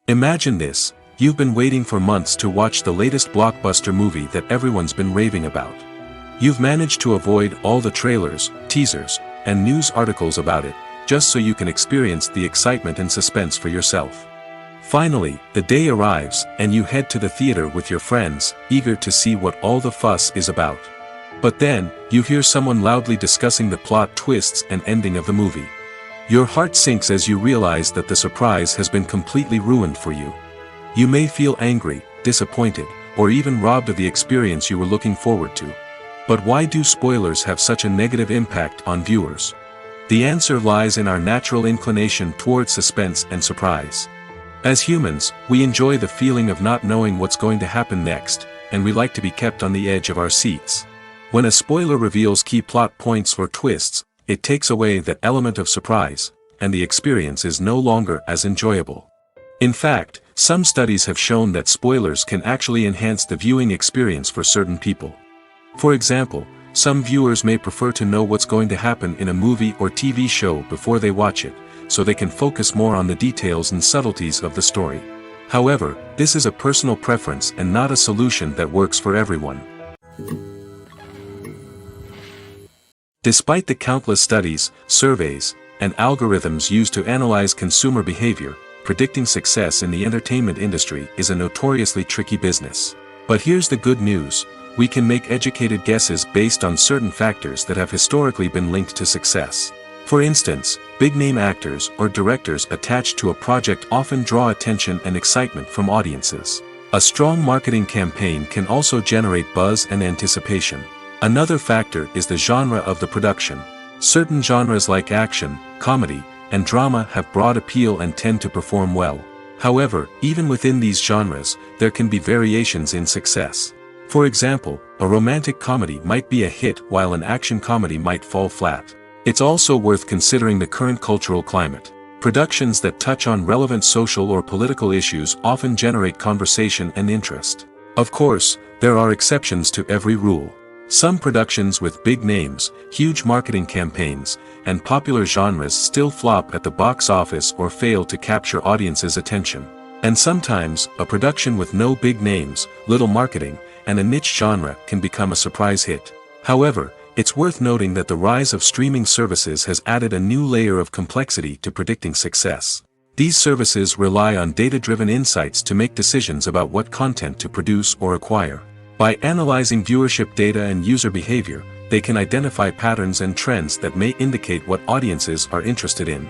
Imagine this: you've been waiting for months to watch the latest blockbuster movie that everyone's been raving about. You've managed to avoid all the trailers, teasers, and news articles about it, just so you can experience the excitement and suspense for yourself. Finally, the day arrives, and you head to the theater with your friends, eager to see what all the fuss is about. But then, you hear someone loudly discussing the plot twists and ending of the movie. Your heart sinks as you realize that the surprise has been completely ruined for you. You may feel angry, disappointed, or even robbed of the experience you were looking forward to. But why do spoilers have such a negative impact on viewers? The answer lies in our natural inclination toward suspense and surprise. As humans, we enjoy the feeling of not knowing what's going to happen next, and we like to be kept on the edge of our seats. When a spoiler reveals key plot points or twists, it takes away that element of surprise, and the experience is no longer as enjoyable. In fact, some studies have shown that spoilers can actually enhance the viewing experience for certain people. For example, some viewers may prefer to know what's going to happen in a movie or TV show before they watch it, so they can focus more on the details and subtleties of the story. However, this is a personal preference and not a solution that works for everyone. Despite the countless studies, surveys, and algorithms used to analyze consumer behavior, predicting success in the entertainment industry is a notoriously tricky business. But here's the good news: we can make educated guesses based on certain factors that have historically been linked to success. For instance, big-name actors or directors attached to a project often draw attention and excitement from audiences. A strong marketing campaign can also generate buzz and anticipation. Another factor is the genre of the production. Certain genres like action, comedy, and drama have broad appeal and tend to perform well. However, even within these genres, there can be variations in success. For example, a romantic comedy might be a hit while an action comedy might fall flat. It's also worth considering the current cultural climate. Productions that touch on relevant social or political issues often generate conversation and interest. Of course, there are exceptions to every rule. Some productions with big names, huge marketing campaigns, and popular genres still flop at the box office or fail to capture audiences' attention. And sometimes, a production with no big names, little marketing, and a niche genre can become a surprise hit. However, it's worth noting that the rise of streaming services has added a new layer of complexity to predicting success. These services rely on data-driven insights to make decisions about what content to produce or acquire. By analyzing viewership data and user behavior, they can identify patterns and trends that may indicate what audiences are interested in.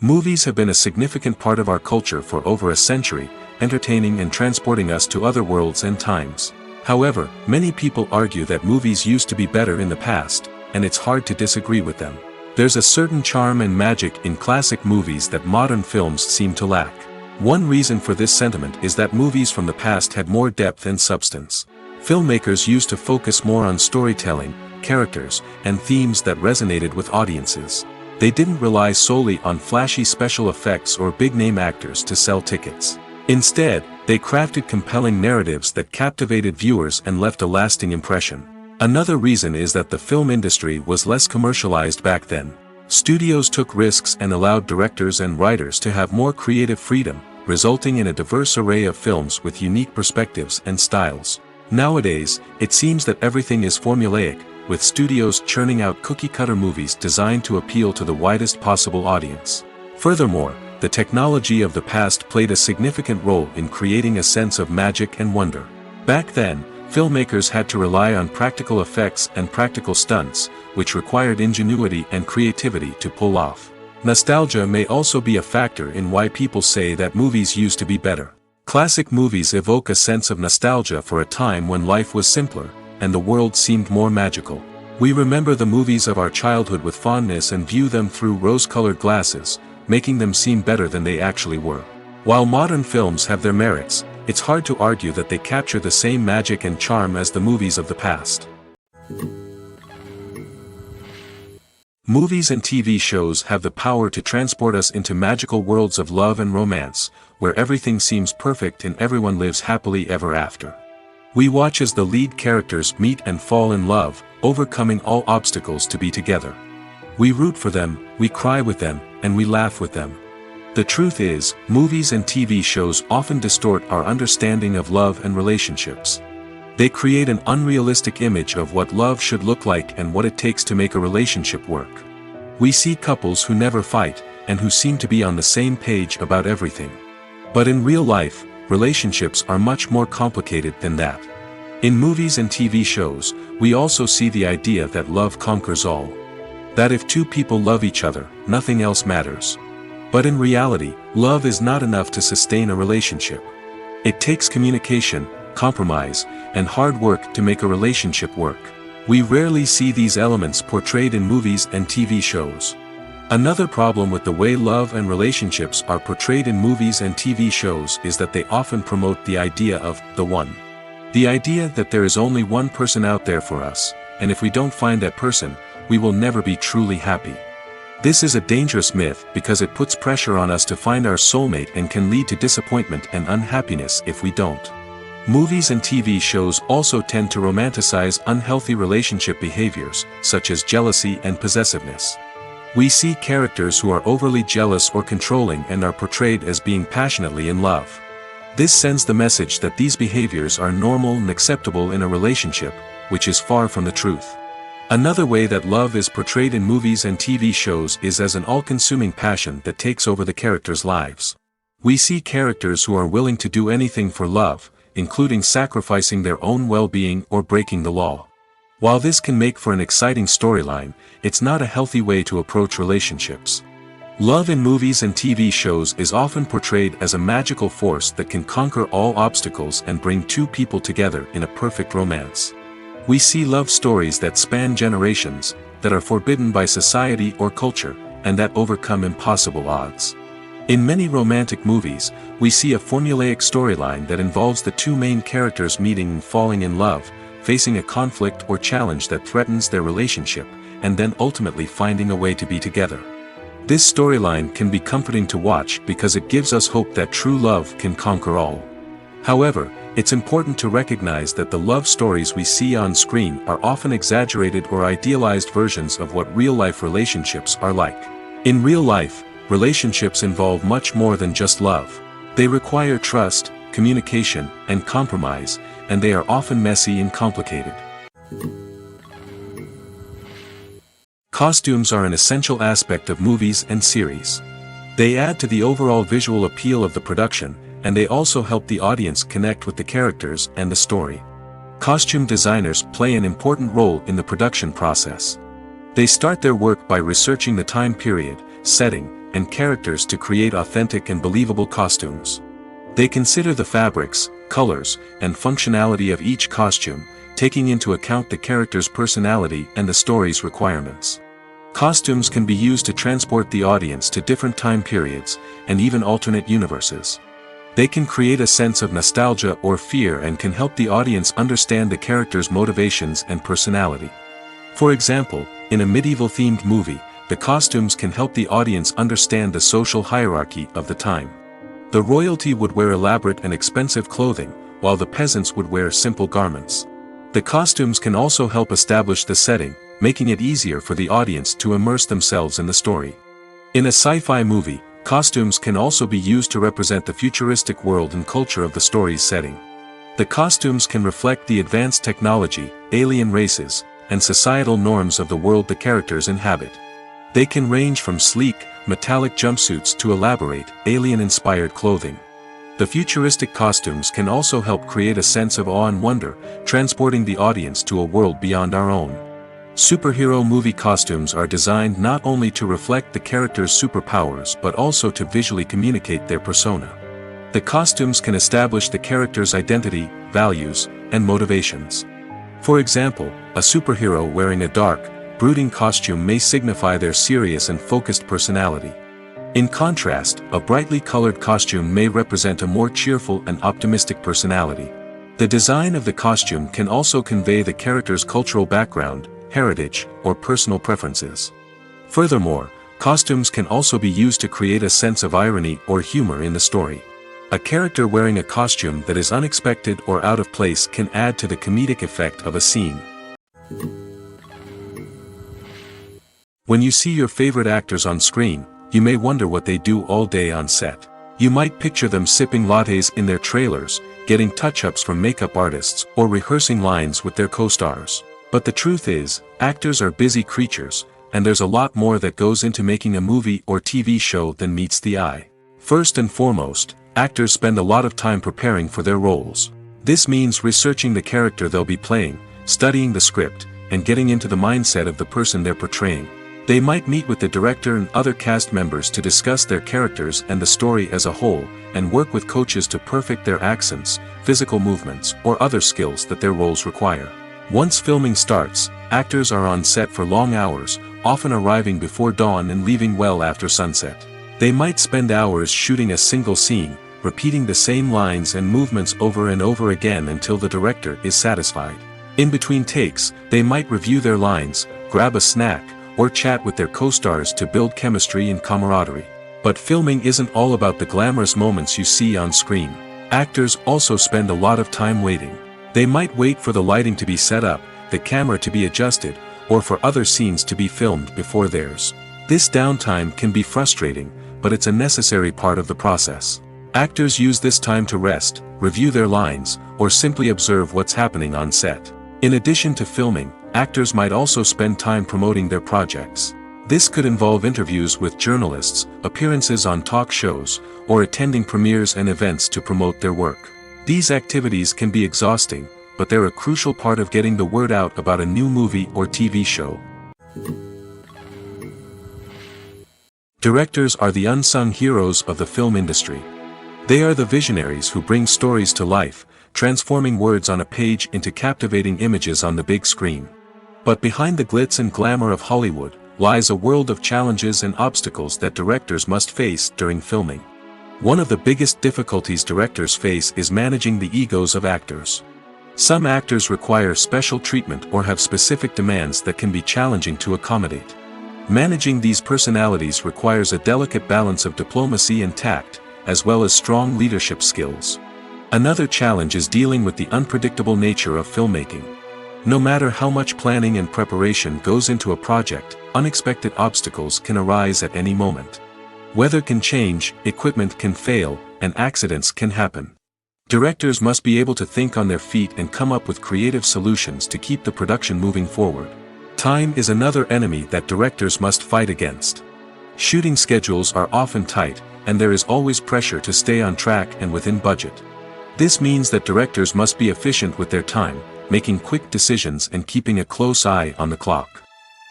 Movies have been a significant part of our culture for over a century, entertaining and transporting us to other worlds and times. However, many people argue that movies used to be better in the past, and it's hard to disagree with them. There's a certain charm and magic in classic movies that modern films seem to lack. One reason for this sentiment is that movies from the past had more depth and substance. Filmmakers used to focus more on storytelling, characters, and themes that resonated with audiences. They didn't rely solely on flashy special effects or big-name actors to sell tickets. Instead, they crafted compelling narratives that captivated viewers and left a lasting impression. Another reason is that the film industry was less commercialized back then. Studios took risks and allowed directors and writers to have more creative freedom, resulting in a diverse array of films with unique perspectives and styles. Nowadays, it seems that everything is formulaic, with studios churning out cookie-cutter movies designed to appeal to the widest possible audience. Furthermore, the technology of the past played a significant role in creating a sense of magic and wonder. Back then, filmmakers had to rely on practical effects and practical stunts, which required ingenuity and creativity to pull off. Nostalgia may also be a factor in why people say that movies used to be better. Classic movies evoke a sense of nostalgia for a time when life was simpler, and the world seemed more magical. We remember the movies of our childhood with fondness and view them through rose-colored glasses, making them seem better than they actually were. While modern films have their merits, it's hard to argue that they capture the same magic and charm as the movies of the past. Movies and TV shows have the power to transport us into magical worlds of love and romance, where everything seems perfect and everyone lives happily ever after. We watch as the lead characters meet and fall in love, overcoming all obstacles to be together. We root for them, we cry with them, and we laugh with them. The truth is, movies and TV shows often distort our understanding of love and relationships. They create an unrealistic image of what love should look like and what it takes to make a relationship work. We see couples who never fight, and who seem to be on the same page about everything. But in real life, relationships are much more complicated than that. In movies and TV shows, we also see the idea that love conquers all. That if two people love each other, nothing else matters. But in reality, love is not enough to sustain a relationship. It takes communication, compromise, and hard work to make a relationship work. We rarely see these elements portrayed in movies and TV shows. Another problem with the way love and relationships are portrayed in movies and TV shows is that they often promote the idea of the one. The idea that there is only one person out there for us, and if we don't find that person, we will never be truly happy. This is a dangerous myth because it puts pressure on us to find our soulmate and can lead to disappointment and unhappiness if we don't. Movies and TV shows also tend to romanticize unhealthy relationship behaviors, such as jealousy and possessiveness. We see characters who are overly jealous or controlling and are portrayed as being passionately in love. This sends the message that these behaviors are normal and acceptable in a relationship, which is far from the truth. Another way that love is portrayed in movies and TV shows is as an all-consuming passion that takes over the characters' lives. We see characters who are willing to do anything for love, including sacrificing their own well-being or breaking the law. While this can make for an exciting storyline, it's not a healthy way to approach relationships. Love in movies and TV shows is often portrayed as a magical force that can conquer all obstacles and bring two people together in a perfect romance. We see love stories that span generations, that are forbidden by society or culture, and that overcome impossible odds. In many romantic movies, we see a formulaic storyline that involves the two main characters meeting and falling in love, facing a conflict or challenge that threatens their relationship, and then ultimately finding a way to be together. This storyline can be comforting to watch because it gives us hope that true love can conquer all. However, it's important to recognize that the love stories we see on screen are often exaggerated or idealized versions of what real-life relationships are like. In real life, relationships involve much more than just love. They require trust, communication, and compromise, and they are often messy and complicated. Costumes are an essential aspect of movies and series. They add to the overall visual appeal of the production, and they also help the audience connect with the characters and the story. Costume designers play an important role in the production process. They start their work by researching the time period, setting, and characters to create authentic and believable costumes. They consider the fabrics, colors, and functionality of each costume, taking into account the character's personality and the story's requirements. Costumes can be used to transport the audience to different time periods, and even alternate universes. They can create a sense of nostalgia or fear and can help the audience understand the character's motivations and personality. For example, in a medieval-themed movie, the costumes can help the audience understand the social hierarchy of the time. The royalty would wear elaborate and expensive clothing, while the peasants would wear simple garments. The costumes can also help establish the setting, making it easier for the audience to immerse themselves in the story. In a sci-fi movie, costumes can also be used to represent the futuristic world and culture of the story's setting. The costumes can reflect the advanced technology, alien races, and societal norms of the world the characters inhabit. They can range from sleek, metallic jumpsuits to elaborate, alien-inspired clothing. The futuristic costumes can also help create a sense of awe and wonder, transporting the audience to a world beyond our own. Superhero movie costumes are designed not only to reflect the character's superpowers but also to visually communicate their persona. The costumes can establish the character's identity, values, and motivations. For example, a superhero wearing a dark, brooding costume may signify their serious and focused personality. In contrast, a brightly colored costume may represent a more cheerful and optimistic personality. The design of the costume can also convey the character's cultural background, heritage, or personal preferences. Furthermore, costumes can also be used to create a sense of irony or humor in the story. A character wearing a costume that is unexpected or out of place can add to the comedic effect of a scene. When you see your favorite actors on screen, you may wonder what they do all day on set. You might picture them sipping lattes in their trailers, getting touch-ups from makeup artists, or rehearsing lines with their co-stars. But the truth is, actors are busy creatures, and there's a lot more that goes into making a movie or TV show than meets the eye. First and foremost, actors spend a lot of time preparing for their roles. This means researching the character they'll be playing, studying the script, and getting into the mindset of the person they're portraying. They might meet with the director and other cast members to discuss their characters and the story as a whole, and work with coaches to perfect their accents, physical movements, or other skills that their roles require. Once filming starts, actors are on set for long hours, often arriving before dawn and leaving well after sunset. They might spend hours shooting a single scene, repeating the same lines and movements over and over again until the director is satisfied. In between takes, they might review their lines, grab a snack, or chat with their co-stars to build chemistry and camaraderie. But filming isn't all about the glamorous moments you see on screen. Actors also spend a lot of time waiting. They might wait for the lighting to be set up, the camera to be adjusted, or for other scenes to be filmed before theirs. This downtime can be frustrating, but it's a necessary part of the process. Actors use this time to rest, review their lines, or simply observe what's happening on set. In addition to filming, actors might also spend time promoting their projects. This could involve interviews with journalists, appearances on talk shows, or attending premieres and events to promote their work. These activities can be exhausting, but they're a crucial part of getting the word out about a new movie or TV show. Directors are the unsung heroes of the film industry. They are the visionaries who bring stories to life, transforming words on a page into captivating images on the big screen. But behind the glitz and glamour of Hollywood, lies a world of challenges and obstacles that directors must face during filming. One of the biggest difficulties directors face is managing the egos of actors. Some actors require special treatment or have specific demands that can be challenging to accommodate. Managing these personalities requires a delicate balance of diplomacy and tact, as well as strong leadership skills. Another challenge is dealing with the unpredictable nature of filmmaking. No matter how much planning and preparation goes into a project, unexpected obstacles can arise at any moment. Weather can change, equipment can fail, and accidents can happen. Directors must be able to think on their feet and come up with creative solutions to keep the production moving forward. Time is another enemy that directors must fight against. Shooting schedules are often tight, and there is always pressure to stay on track and within budget. This means that directors must be efficient with their time, making quick decisions and keeping a close eye on the clock.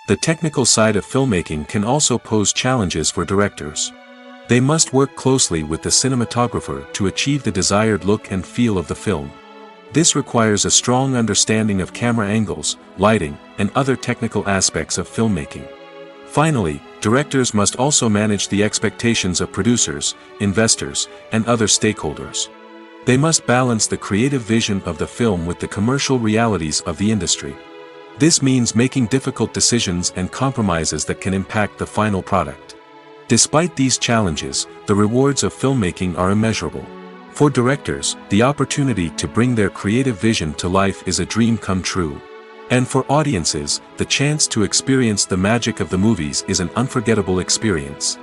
The technical side of filmmaking can also pose challenges for directors. They must work closely with the cinematographer to achieve the desired look and feel of the film. This requires a strong understanding of camera angles, lighting, and other technical aspects of filmmaking. Finally, directors must also manage the expectations of producers, investors, and other stakeholders. They must balance the creative vision of the film with the commercial realities of the industry. This means making difficult decisions and compromises that can impact the final product. Despite these challenges, the rewards of filmmaking are immeasurable. For directors, the opportunity to bring their creative vision to life is a dream come true. And for audiences, the chance to experience the magic of the movies is an unforgettable experience.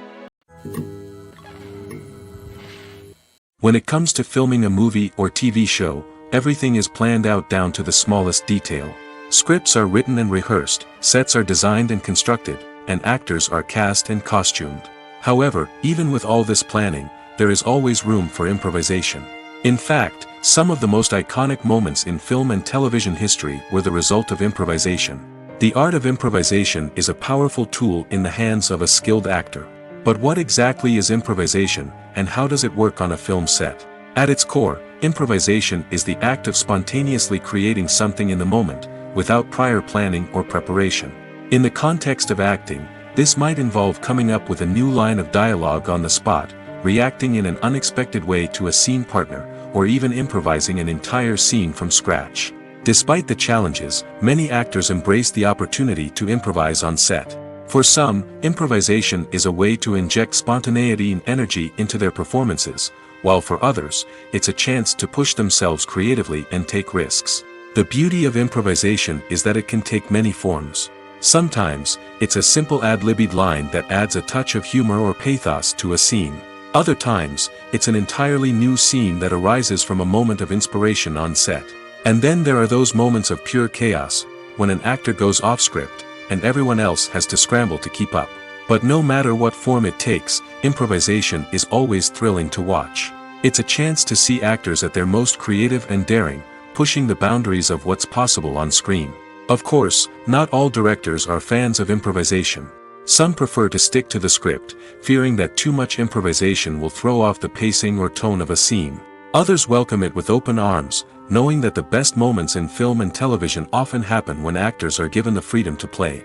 When it comes to filming a movie or TV show, everything is planned out down to the smallest detail. Scripts are written and rehearsed, sets are designed and constructed, and actors are cast and costumed. However, even with all this planning, there is always room for improvisation. In fact, some of the most iconic moments in film and television history were the result of improvisation. The art of improvisation is a powerful tool in the hands of a skilled actor. But what exactly is improvisation, and how does it work on a film set? At its core, improvisation is the act of spontaneously creating something in the moment, without prior planning or preparation. In the context of acting, this might involve coming up with a new line of dialogue on the spot, reacting in an unexpected way to a scene partner, or even improvising an entire scene from scratch. Despite the challenges, many actors embrace the opportunity to improvise on set. For some, improvisation is a way to inject spontaneity and energy into their performances, while for others, it's a chance to push themselves creatively and take risks. The beauty of improvisation is that it can take many forms. Sometimes, it's a simple ad-libbed line that adds a touch of humor or pathos to a scene. Other times, it's an entirely new scene that arises from a moment of inspiration on set. And then there are those moments of pure chaos, when an actor goes off script, and everyone else has to scramble to keep up. But no matter what form it takes, improvisation is always thrilling to watch. It's a chance to see actors at their most creative and daring, pushing the boundaries of what's possible on screen. Of course, not all directors are fans of improvisation. Some prefer to stick to the script, fearing that too much improvisation will throw off the pacing or tone of a scene. Others welcome it with open arms, knowing that the best moments in film and television often happen when actors are given the freedom to play.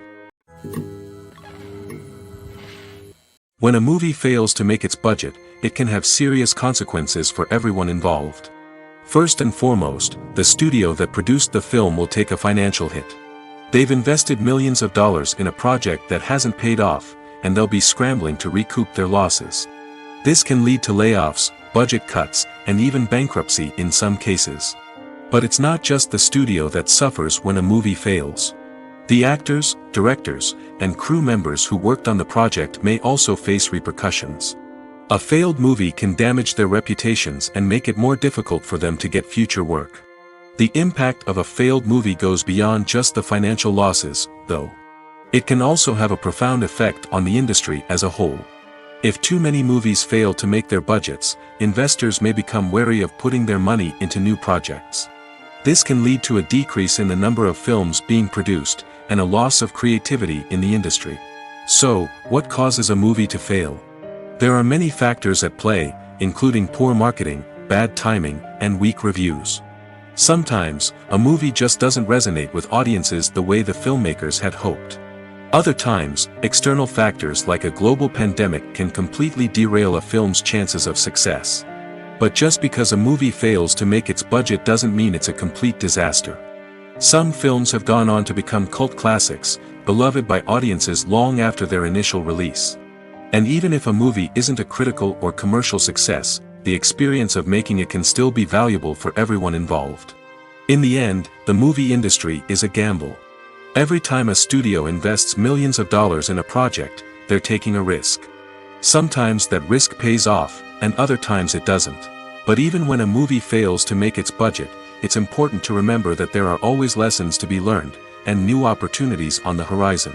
When a movie fails to make its budget, it can have serious consequences for everyone involved. First and foremost, the studio that produced the film will take a financial hit. They've invested millions of dollars in a project that hasn't paid off, and they'll be scrambling to recoup their losses. This can lead to layoffs, budget cuts, and even bankruptcy in some cases. But it's not just the studio that suffers when a movie fails. The actors, directors, and crew members who worked on the project may also face repercussions. A failed movie can damage their reputations and make it more difficult for them to get future work. The impact of a failed movie goes beyond just the financial losses, though. It can also have a profound effect on the industry as a whole. If too many movies fail to make their budgets, investors may become wary of putting their money into new projects. This can lead to a decrease in the number of films being produced, and a loss of creativity in the industry. So, what causes a movie to fail? There are many factors at play, including poor marketing, bad timing, and weak reviews. Sometimes, a movie just doesn't resonate with audiences the way the filmmakers had hoped. Other times, external factors like a global pandemic can completely derail a film's chances of success. But just because a movie fails to make its budget doesn't mean it's a complete disaster. Some films have gone on to become cult classics, beloved by audiences long after their initial release. And even if a movie isn't a critical or commercial success, the experience of making it can still be valuable for everyone involved. In the end, the movie industry is a gamble. Every time a studio invests millions of dollars in a project, they're taking a risk. Sometimes that risk pays off, and other times it doesn't. But even when a movie fails to make its budget, it's important to remember that there are always lessons to be learned, and new opportunities on the horizon.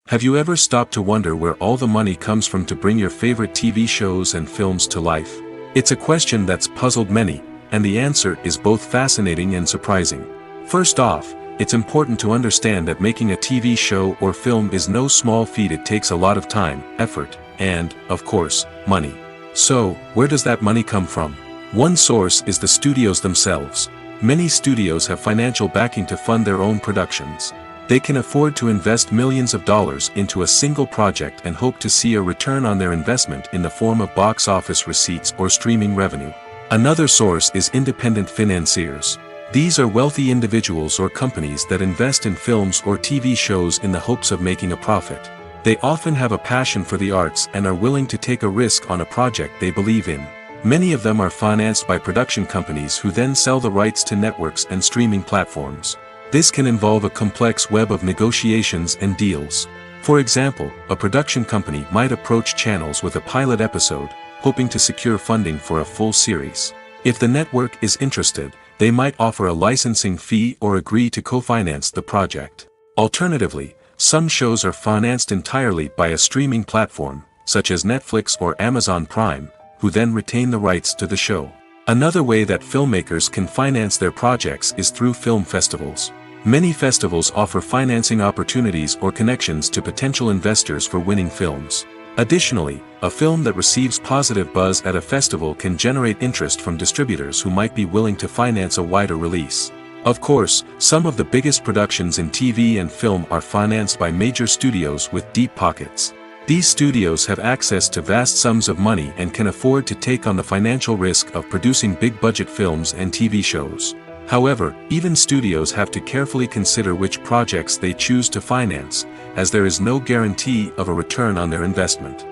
Have you ever stopped to wonder where all the money comes from to bring your favorite TV shows and films to life? It's a question that's puzzled many, and the answer is both fascinating and surprising. First off, it's important to understand that making a TV show or film is no small feat. It takes a lot of time, effort, and, of course, money. So, where does that money come from? One source is the studios themselves. Many studios have financial backing to fund their own productions. They can afford to invest millions of dollars into a single project and hope to see a return on their investment in the form of box office receipts or streaming revenue. Another source is independent financiers. These are wealthy individuals or companies that invest in films or TV shows in the hopes of making a profit. They often have a passion for the arts and are willing to take a risk on a project they believe in. Many of them are financed by production companies who then sell the rights to networks and streaming platforms. This can involve a complex web of negotiations and deals. For example, a production company might approach channels with a pilot episode, hoping to secure funding for a full series. If the network is interested, they might offer a licensing fee or agree to co-finance the project. Alternatively, some shows are financed entirely by a streaming platform, such as Netflix or Amazon Prime, who then retain the rights to the show. Another way that filmmakers can finance their projects is through film festivals. Many festivals offer financing opportunities or connections to potential investors for winning films. Additionally, a film that receives positive buzz at a festival can generate interest from distributors who might be willing to finance a wider release. Of course, some of the biggest productions in TV and film are financed by major studios with deep pockets. These studios have access to vast sums of money and can afford to take on the financial risk of producing big-budget films and TV shows. However, even studios have to carefully consider which projects they choose to finance, as there is no guarantee of a return on their investment.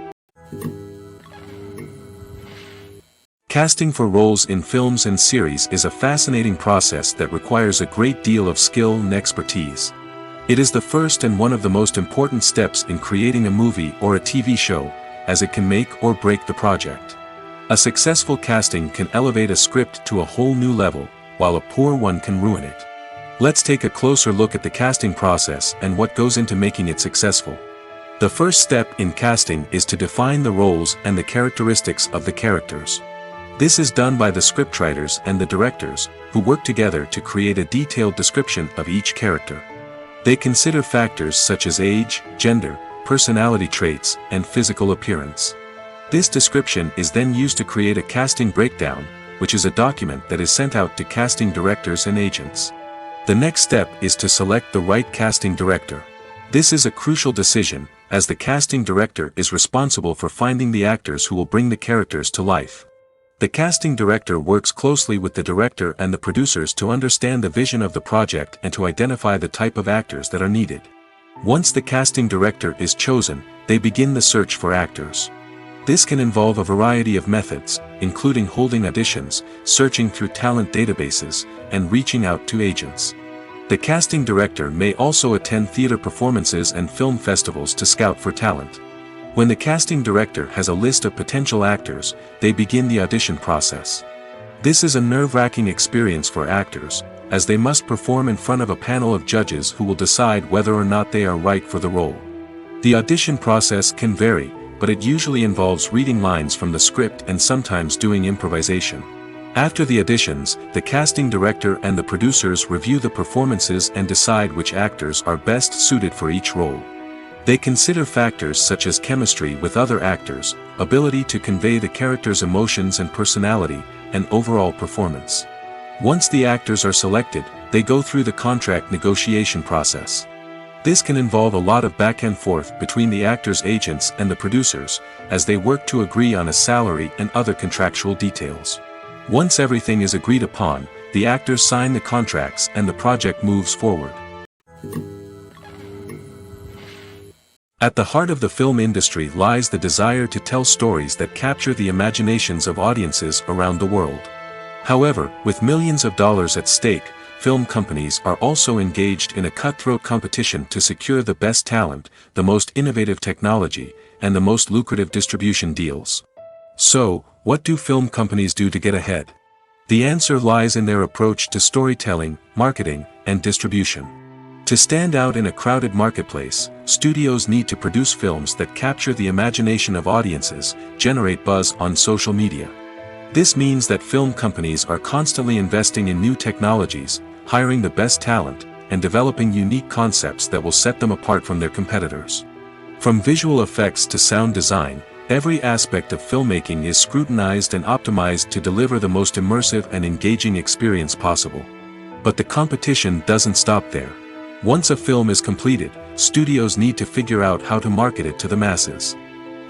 Casting for roles in films and series is a fascinating process that requires a great deal of skill and expertise. It is the first and one of the most important steps in creating a movie or a TV show, as it can make or break the project. A successful casting can elevate a script to a whole new level, while a poor one can ruin it. Let's take a closer look at the casting process and what goes into making it successful. The first step in casting is to define the roles and the characteristics of the characters. This is done by the scriptwriters and the directors, who work together to create a detailed description of each character. They consider factors such as age, gender, personality traits, and physical appearance. This description is then used to create a casting breakdown, which is a document that is sent out to casting directors and agents. The next step is to select the right casting director. This is a crucial decision, as the casting director is responsible for finding the actors who will bring the characters to life. The casting director works closely with the director and the producers to understand the vision of the project and to identify the type of actors that are needed. Once the casting director is chosen, they begin the search for actors. This can involve a variety of methods, including holding auditions, searching through talent databases, and reaching out to agents. The casting director may also attend theater performances and film festivals to scout for talent. When the casting director has a list of potential actors, they begin the audition process. This is a nerve-wracking experience for actors, as they must perform in front of a panel of judges who will decide whether or not they are right for the role. The audition process can vary, but it usually involves reading lines from the script and sometimes doing improvisation. After the auditions, the casting director and the producers review the performances and decide which actors are best suited for each role. They consider factors such as chemistry with other actors, ability to convey the character's emotions and personality, and overall performance. Once the actors are selected, they go through the contract negotiation process. This can involve a lot of back and forth between the actors' agents and the producers, as they work to agree on a salary and other contractual details. Once everything is agreed upon, the actors sign the contracts and the project moves forward. At the heart of the film industry lies the desire to tell stories that capture the imaginations of audiences around the world. However, with millions of dollars at stake, film companies are also engaged in a cutthroat competition to secure the best talent, the most innovative technology, and the most lucrative distribution deals. So, what do film companies do to get ahead? The answer lies in their approach to storytelling, marketing, and distribution. To stand out in a crowded marketplace, studios need to produce films that capture the imagination of audiences, generate buzz on social media. This means that film companies are constantly investing in new technologies, hiring the best talent, and developing unique concepts that will set them apart from their competitors. From visual effects to sound design, every aspect of filmmaking is scrutinized and optimized to deliver the most immersive and engaging experience possible. But the competition doesn't stop there. Once a film is completed, studios need to figure out how to market it to the masses.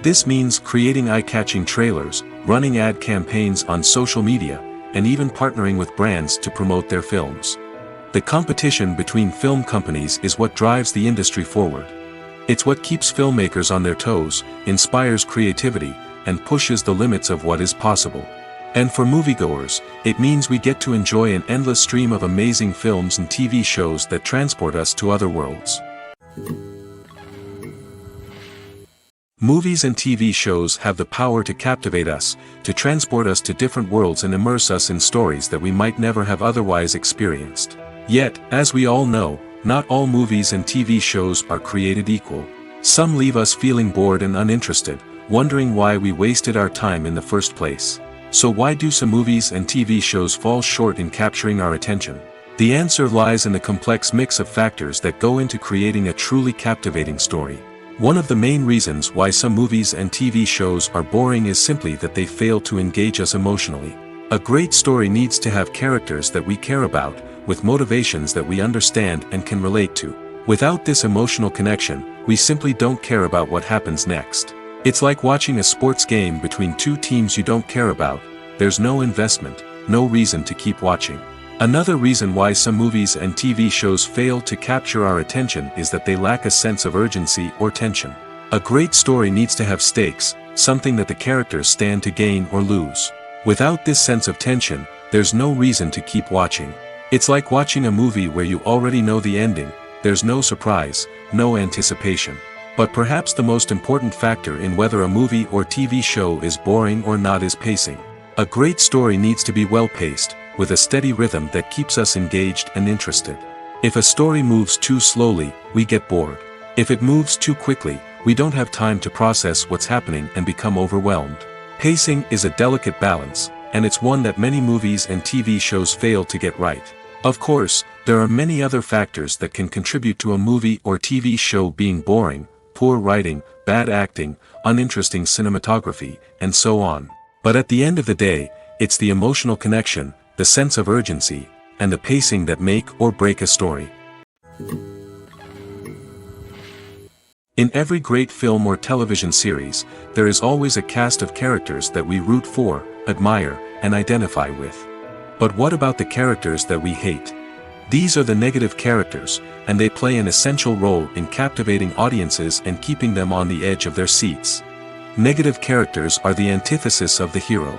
This means creating eye-catching trailers, running ad campaigns on social media, and even partnering with brands to promote their films. The competition between film companies is what drives the industry forward. It's what keeps filmmakers on their toes, inspires creativity, and pushes the limits of what is possible. And for moviegoers, it means we get to enjoy an endless stream of amazing films and TV shows that transport us to other worlds. Movies and TV shows have the power to captivate us, to transport us to different worlds and immerse us in stories that we might never have otherwise experienced. Yet, as we all know, not all movies and TV shows are created equal. Some leave us feeling bored and uninterested, wondering why we wasted our time in the first place. So why do some movies and TV shows fall short in capturing our attention? The answer lies in the complex mix of factors that go into creating a truly captivating story. One of the main reasons why some movies and TV shows are boring is simply that they fail to engage us emotionally. A great story needs to have characters that we care about, with motivations that we understand and can relate to. Without this emotional connection, we simply don't care about what happens next. It's like watching a sports game between two teams you don't care about. There's no investment, no reason to keep watching. Another reason why some movies and TV shows fail to capture our attention is that they lack a sense of urgency or tension. A great story needs to have stakes, something that the characters stand to gain or lose. Without this sense of tension, there's no reason to keep watching. It's like watching a movie where you already know the ending. There's no surprise, no anticipation. But perhaps the most important factor in whether a movie or TV show is boring or not is pacing. A great story needs to be well-paced, with a steady rhythm that keeps us engaged and interested. If a story moves too slowly, we get bored. If it moves too quickly, we don't have time to process what's happening and become overwhelmed. Pacing is a delicate balance, and it's one that many movies and TV shows fail to get right. Of course, there are many other factors that can contribute to a movie or TV show being boring: poor writing, bad acting, uninteresting cinematography, and so on. But at the end of the day, it's the emotional connection, the sense of urgency, and the pacing that make or break a story. In every great film or television series, there is always a cast of characters that we root for, admire, and identify with. But what about the characters that we hate? These are the negative characters, and they play an essential role in captivating audiences and keeping them on the edge of their seats. Negative characters are the antithesis of the hero.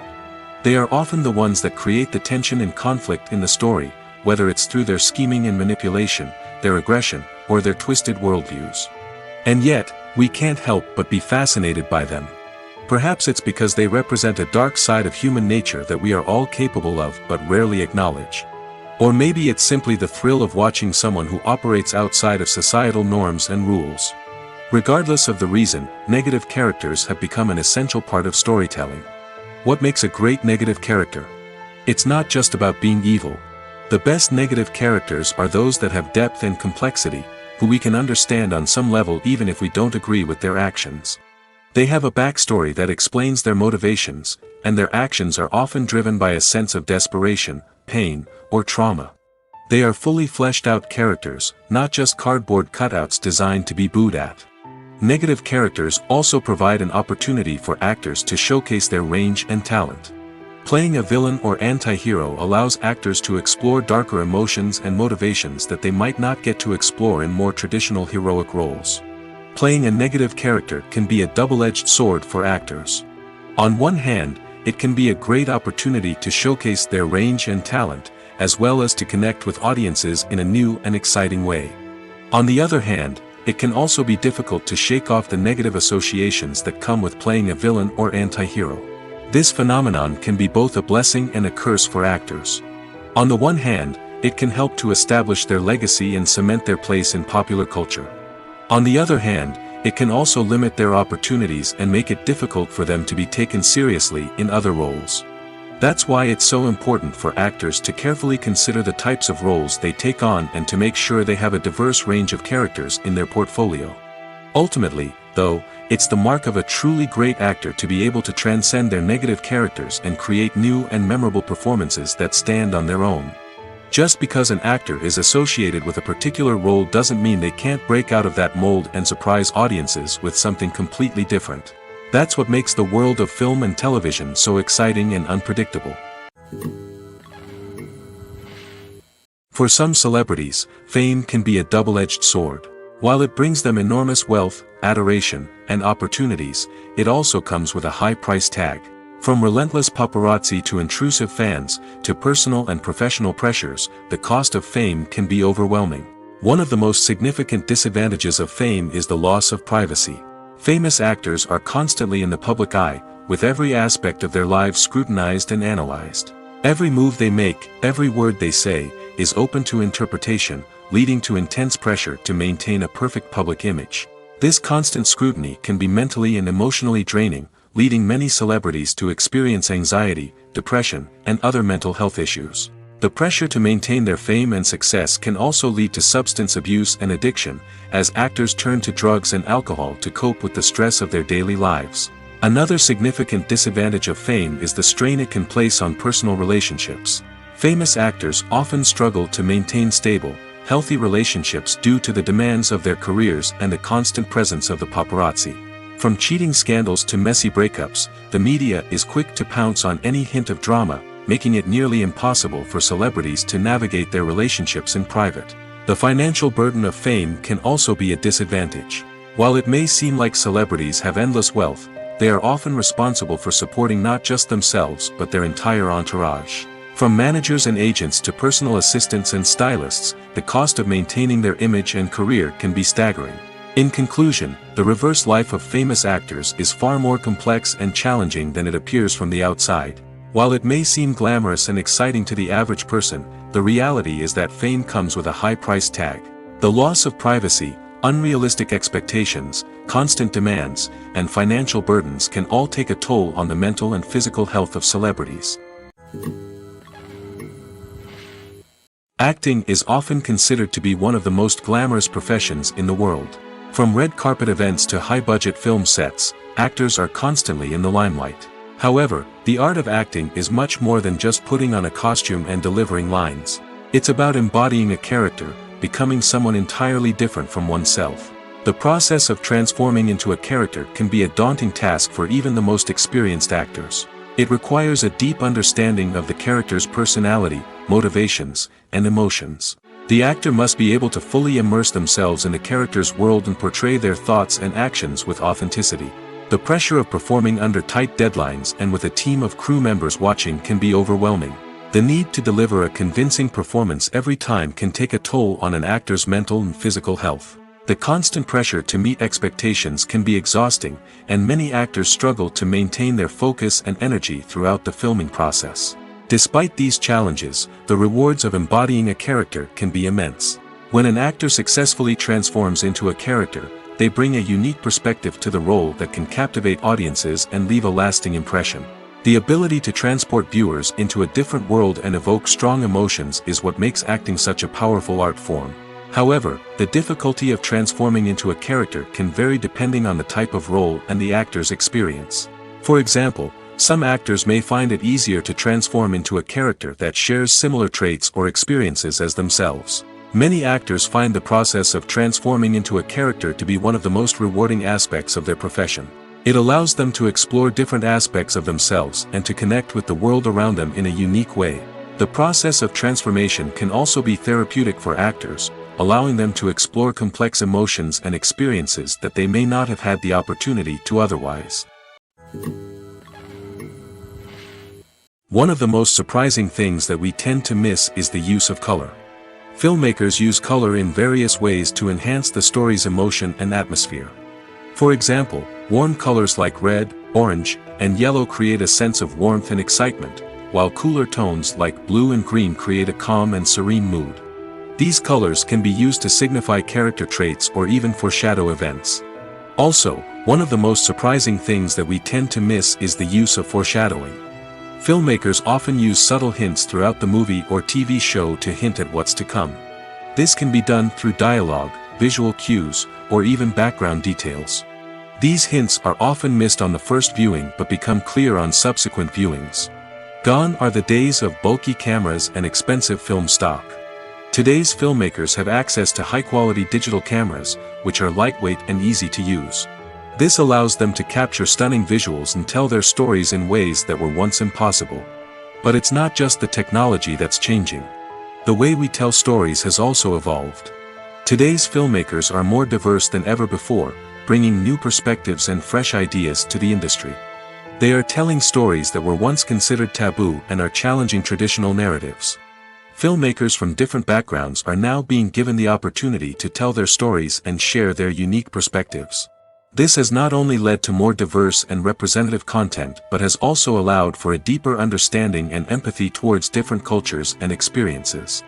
They are often the ones that create the tension and conflict in the story, whether it's through their scheming and manipulation, their aggression, or their twisted worldviews. And yet, we can't help but be fascinated by them. Perhaps it's because they represent a dark side of human nature that we are all capable of but rarely acknowledge. Or maybe it's simply the thrill of watching someone who operates outside of societal norms and rules. Regardless of the reason, negative characters have become an essential part of storytelling. What makes a great negative character? It's not just about being evil. The best negative characters are those that have depth and complexity, who we can understand on some level even if we don't agree with their actions. They have a backstory that explains their motivations, and their actions are often driven by a sense of desperation, pain, or trauma. They are fully fleshed out characters, not just cardboard cutouts designed to be booed at. Negative characters also provide an opportunity for actors to showcase their range and talent. Playing a villain or anti-hero allows actors to explore darker emotions and motivations that they might not get to explore in more traditional heroic roles. Playing a negative character can be a double-edged sword for actors. On one hand, it can be a great opportunity to showcase their range and talent, as well as to connect with audiences in a new and exciting way. On the other hand, it can also be difficult to shake off the negative associations that come with playing a villain or anti-hero. This phenomenon can be both a blessing and a curse for actors. On the one hand, it can help to establish their legacy and cement their place in popular culture. On the other hand, it can also limit their opportunities and make it difficult for them to be taken seriously in other roles. That's why it's so important for actors to carefully consider the types of roles they take on and to make sure they have a diverse range of characters in their portfolio. Ultimately, though, it's the mark of a truly great actor to be able to transcend their negative characters and create new and memorable performances that stand on their own. Just because an actor is associated with a particular role doesn't mean they can't break out of that mold and surprise audiences with something completely different. That's what makes the world of film and television so exciting and unpredictable. For some celebrities, fame can be a double-edged sword. While it brings them enormous wealth, adoration, and opportunities, it also comes with a high price tag. From relentless paparazzi to intrusive fans, to personal and professional pressures, the cost of fame can be overwhelming. One of the most significant disadvantages of fame is the loss of privacy. Famous actors are constantly in the public eye, with every aspect of their lives scrutinized and analyzed. Every move they make, every word they say, is open to interpretation, leading to intense pressure to maintain a perfect public image. This constant scrutiny can be mentally and emotionally draining, leading many celebrities to experience anxiety, depression, and other mental health issues. The pressure to maintain their fame and success can also lead to substance abuse and addiction, as actors turn to drugs and alcohol to cope with the stress of their daily lives. Another significant disadvantage of fame is the strain it can place on personal relationships. Famous actors often struggle to maintain stable, healthy relationships due to the demands of their careers and the constant presence of the paparazzi. From cheating scandals to messy breakups, the media is quick to pounce on any hint of drama, making it nearly impossible for celebrities to navigate their relationships in private. The financial burden of fame can also be a disadvantage. While it may seem like celebrities have endless wealth, they are often responsible for supporting not just themselves but their entire entourage. From managers and agents to personal assistants and stylists, the cost of maintaining their image and career can be staggering. In conclusion, the reverse life of famous actors is far more complex and challenging than it appears from the outside. While it may seem glamorous and exciting to the average person, the reality is that fame comes with a high price tag. The loss of privacy, unrealistic expectations, constant demands, and financial burdens can all take a toll on the mental and physical health of celebrities. Acting is often considered to be one of the most glamorous professions in the world. From red carpet events to high-budget film sets, actors are constantly in the limelight. However, the art of acting is much more than just putting on a costume and delivering lines. It's about embodying a character, becoming someone entirely different from oneself. The process of transforming into a character can be a daunting task for even the most experienced actors. It requires a deep understanding of the character's personality, motivations, and emotions. The actor must be able to fully immerse themselves in the character's world and portray their thoughts and actions with authenticity. The pressure of performing under tight deadlines and with a team of crew members watching can be overwhelming. The need to deliver a convincing performance every time can take a toll on an actor's mental and physical health. The constant pressure to meet expectations can be exhausting, and many actors struggle to maintain their focus and energy throughout the filming process. Despite these challenges, the rewards of embodying a character can be immense. When an actor successfully transforms into a character, they bring a unique perspective to the role that can captivate audiences and leave a lasting impression. The ability to transport viewers into a different world and evoke strong emotions is what makes acting such a powerful art form. However, the difficulty of transforming into a character can vary depending on the type of role and the actor's experience. For example, Some actors may find it easier to transform into a character that shares similar traits or experiences as themselves. Many actors find the process of transforming into a character to be one of the most rewarding aspects of their profession. It allows them to explore different aspects of themselves and to connect with the world around them in a unique way. The process of transformation can also be therapeutic for actors, allowing them to explore complex emotions and experiences that they may not have had the opportunity to otherwise. One of the most surprising things that we tend to miss is the use of color. Filmmakers use color in various ways to enhance the story's emotion and atmosphere. For example, warm colors like red, orange, and yellow create a sense of warmth and excitement, while cooler tones like blue and green create a calm and serene mood. These colors can be used to signify character traits or even foreshadow events. Also, one of the most surprising things that we tend to miss is the use of foreshadowing. Filmmakers often use subtle hints throughout the movie or TV show to hint at what's to come. This can be done through dialogue, visual cues, or even background details. These hints are often missed on the first viewing but become clear on subsequent viewings. Gone are the days of bulky cameras and expensive film stock. Today's filmmakers have access to high-quality digital cameras, which are lightweight and easy to use. This allows them to capture stunning visuals and tell their stories in ways that were once impossible. But it's not just the technology that's changing. The way we tell stories has also evolved. Today's filmmakers are more diverse than ever before, bringing new perspectives and fresh ideas to the industry. They are telling stories that were once considered taboo and are challenging traditional narratives. Filmmakers from different backgrounds are now being given the opportunity to tell their stories and share their unique perspectives. This has not only led to more diverse and representative content but has also allowed for a deeper understanding and empathy towards different cultures and experiences.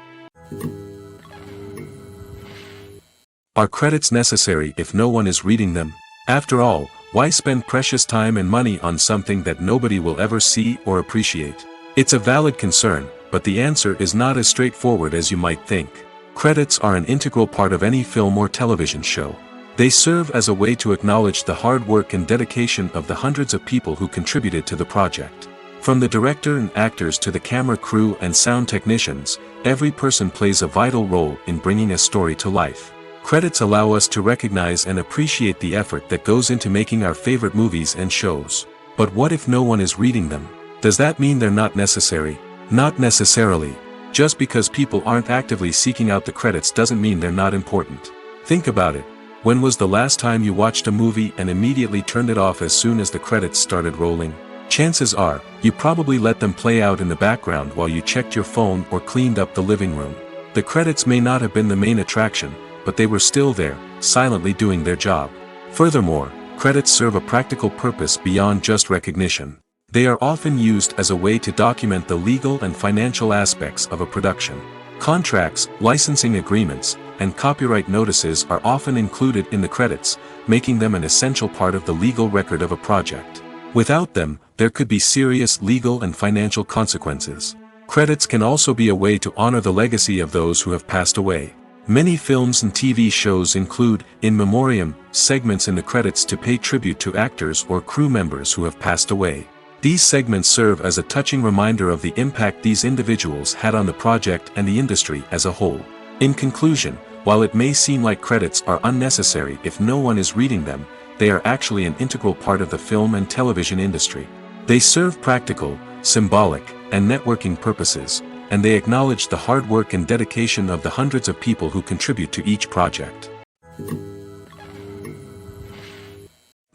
Are credits necessary if no one is reading them? After all, why spend precious time and money on something that nobody will ever see or appreciate? It's a valid concern, but the answer is not as straightforward as you might think. Credits are an integral part of any film or television show. They serve as a way to acknowledge the hard work and dedication of the hundreds of people who contributed to the project. From the director and actors to the camera crew and sound technicians, every person plays a vital role in bringing a story to life. Credits allow us to recognize and appreciate the effort that goes into making our favorite movies and shows. But what if no one is reading them? Does that mean they're not necessary? Not necessarily. Just because people aren't actively seeking out the credits doesn't mean they're not important. Think about it. When was the last time you watched a movie and immediately turned it off as soon as the credits started rolling? Chances are, you probably let them play out in the background while you checked your phone or cleaned up the living room. The credits may not have been the main attraction, but they were still there, silently doing their job. Furthermore, credits serve a practical purpose beyond just recognition. They are often used as a way to document the legal and financial aspects of a production. Contracts, licensing agreements, and copyright notices are often included in the credits, making them an essential part of the legal record of a project. Without them, there could be serious legal and financial consequences. Credits can also be a way to honor the legacy of those who have passed away. Many films and TV shows include, in memoriam, segments in the credits to pay tribute to actors or crew members who have passed away. These segments serve as a touching reminder of the impact these individuals had on the project and the industry as a whole. In conclusion, while it may seem like credits are unnecessary if no one is reading them, they are actually an integral part of the film and television industry. They serve practical, symbolic, and networking purposes, and they acknowledge the hard work and dedication of the hundreds of people who contribute to each project.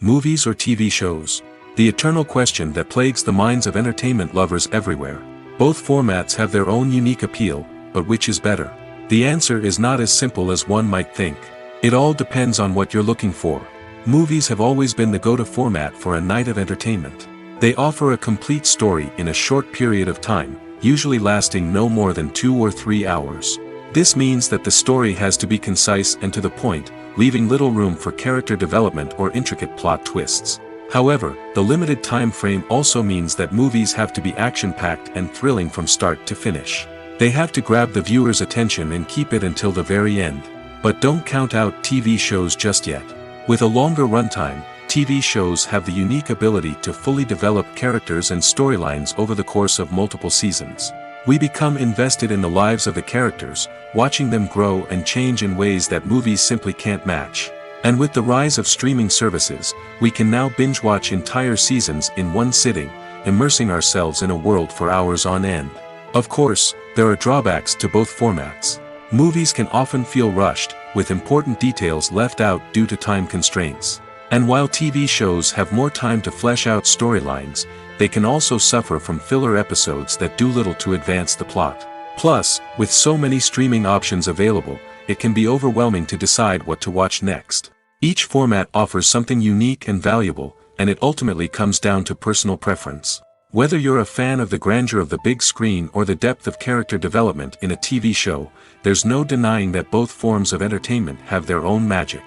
Movies or TV shows? The eternal question that plagues the minds of entertainment lovers everywhere. Both formats have their own unique appeal, but which is better? The answer is not as simple as one might think. It all depends on what you're looking for. Movies have always been the go-to format for a night of entertainment. They offer a complete story in a short period of time, usually lasting no more than 2 or 3 hours. This means that the story has to be concise and to the point, leaving little room for character development or intricate plot twists. However, the limited time frame also means that movies have to be action-packed and thrilling from start to finish. They have to grab the viewer's attention and keep it until the very end. But don't count out TV shows just yet. With a longer runtime, TV shows have the unique ability to fully develop characters and storylines over the course of multiple seasons. We become invested in the lives of the characters, watching them grow and change in ways that movies simply can't match. And with the rise of streaming services, we can now binge-watch entire seasons in one sitting, immersing ourselves in a world for hours on end. Of course, there are drawbacks to both formats. Movies can often feel rushed, with important details left out due to time constraints. And while TV shows have more time to flesh out storylines, they can also suffer from filler episodes that do little to advance the plot. Plus, with so many streaming options available, it can be overwhelming to decide what to watch next. Each format offers something unique and valuable, and it ultimately comes down to personal preference. Whether you're a fan of the grandeur of the big screen or the depth of character development in a TV show, there's no denying that both forms of entertainment have their own magic.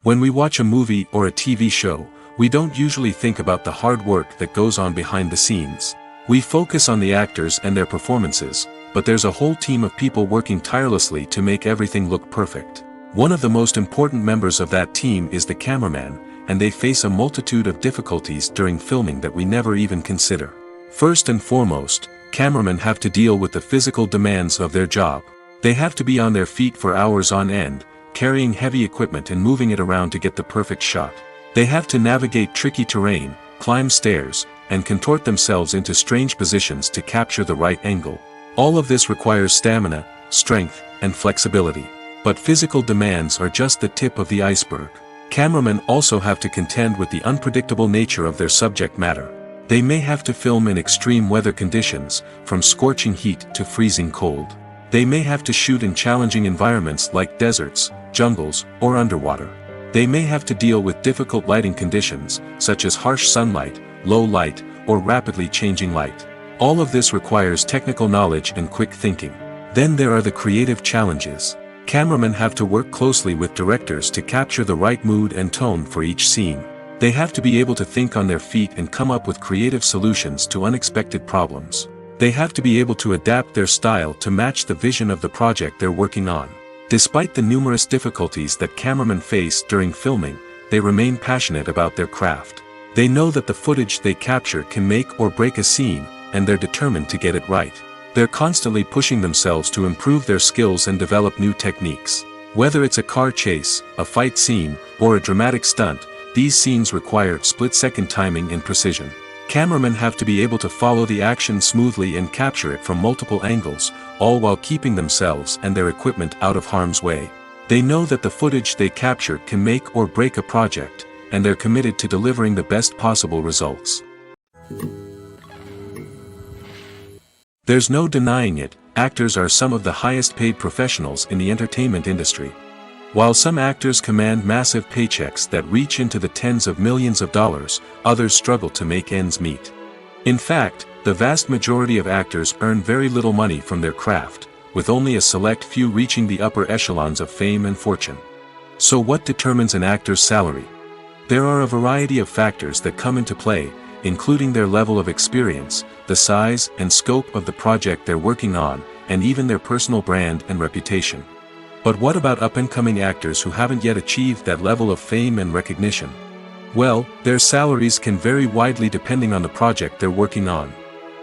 When we watch a movie or a TV show, we don't usually think about the hard work that goes on behind the scenes. We focus on the actors and their performances, but there's a whole team of people working tirelessly to make everything look perfect. One of the most important members of that team is the cameraman, and they face a multitude of difficulties during filming that we never even consider. First and foremost, cameramen have to deal with the physical demands of their job. They have to be on their feet for hours on end, carrying heavy equipment and moving it around to get the perfect shot. They have to navigate tricky terrain, climb stairs, and contort themselves into strange positions to capture the right angle. All of this requires stamina, strength, and flexibility. But physical demands are just the tip of the iceberg. Cameramen also have to contend with the unpredictable nature of their subject matter. They may have to film in extreme weather conditions, from scorching heat to freezing cold. They may have to shoot in challenging environments like deserts, jungles, or underwater. They may have to deal with difficult lighting conditions, such as harsh sunlight, low light, or rapidly changing light. All of this requires technical knowledge and quick thinking. Then there are the creative challenges. Cameramen have to work closely with directors to capture the right mood and tone for each scene. They have to be able to think on their feet and come up with creative solutions to unexpected problems. They have to be able to adapt their style to match the vision of the project they're working on. Despite the numerous difficulties that cameramen face during filming, they remain passionate about their craft. They know that the footage they capture can make or break a scene, and they're determined to get it right. They're constantly pushing themselves to improve their skills and develop new techniques. Whether it's a car chase, a fight scene, or a dramatic stunt, these scenes require split-second timing and precision. Cameramen have to be able to follow the action smoothly and capture it from multiple angles, all while keeping themselves and their equipment out of harm's way. They know that the footage they capture can make or break a project, and they're committed to delivering the best possible results. There's no denying it, actors are some of the highest paid professionals in the entertainment industry. While some actors command massive paychecks that reach into the tens of millions of dollars, others struggle to make ends meet. In fact, the vast majority of actors earn very little money from their craft, with only a select few reaching the upper echelons of fame and fortune. So what determines an actor's salary? There are a variety of factors that come into play, including their level of experience, the size and scope of the project they're working on, and even their personal brand and reputation. But what about up-and-coming actors who haven't yet achieved that level of fame and recognition? Well, their salaries can vary widely depending on the project they're working on.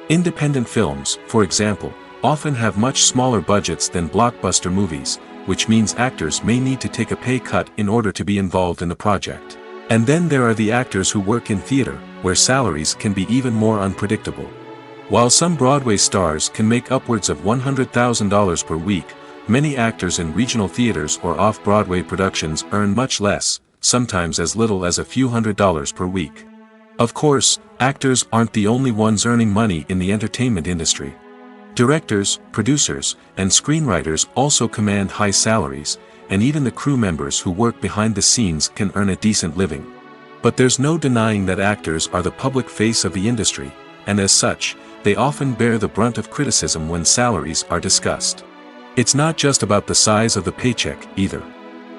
Independent films, for example, often have much smaller budgets than blockbuster movies, which means actors may need to take a pay cut in order to be involved in the project. And then there are the actors who work in theater, where salaries can be even more unpredictable. While some Broadway stars can make upwards of $100,000 per week, many actors in regional theaters or off-Broadway productions earn much less, sometimes as little as a few $100s per week. Of course, actors aren't the only ones earning money in the entertainment industry. Directors, producers, and screenwriters also command high salaries, and even the crew members who work behind the scenes can earn a decent living. But there's no denying that actors are the public face of the industry, and as such, they often bear the brunt of criticism when salaries are discussed. It's not just about the size of the paycheck, either.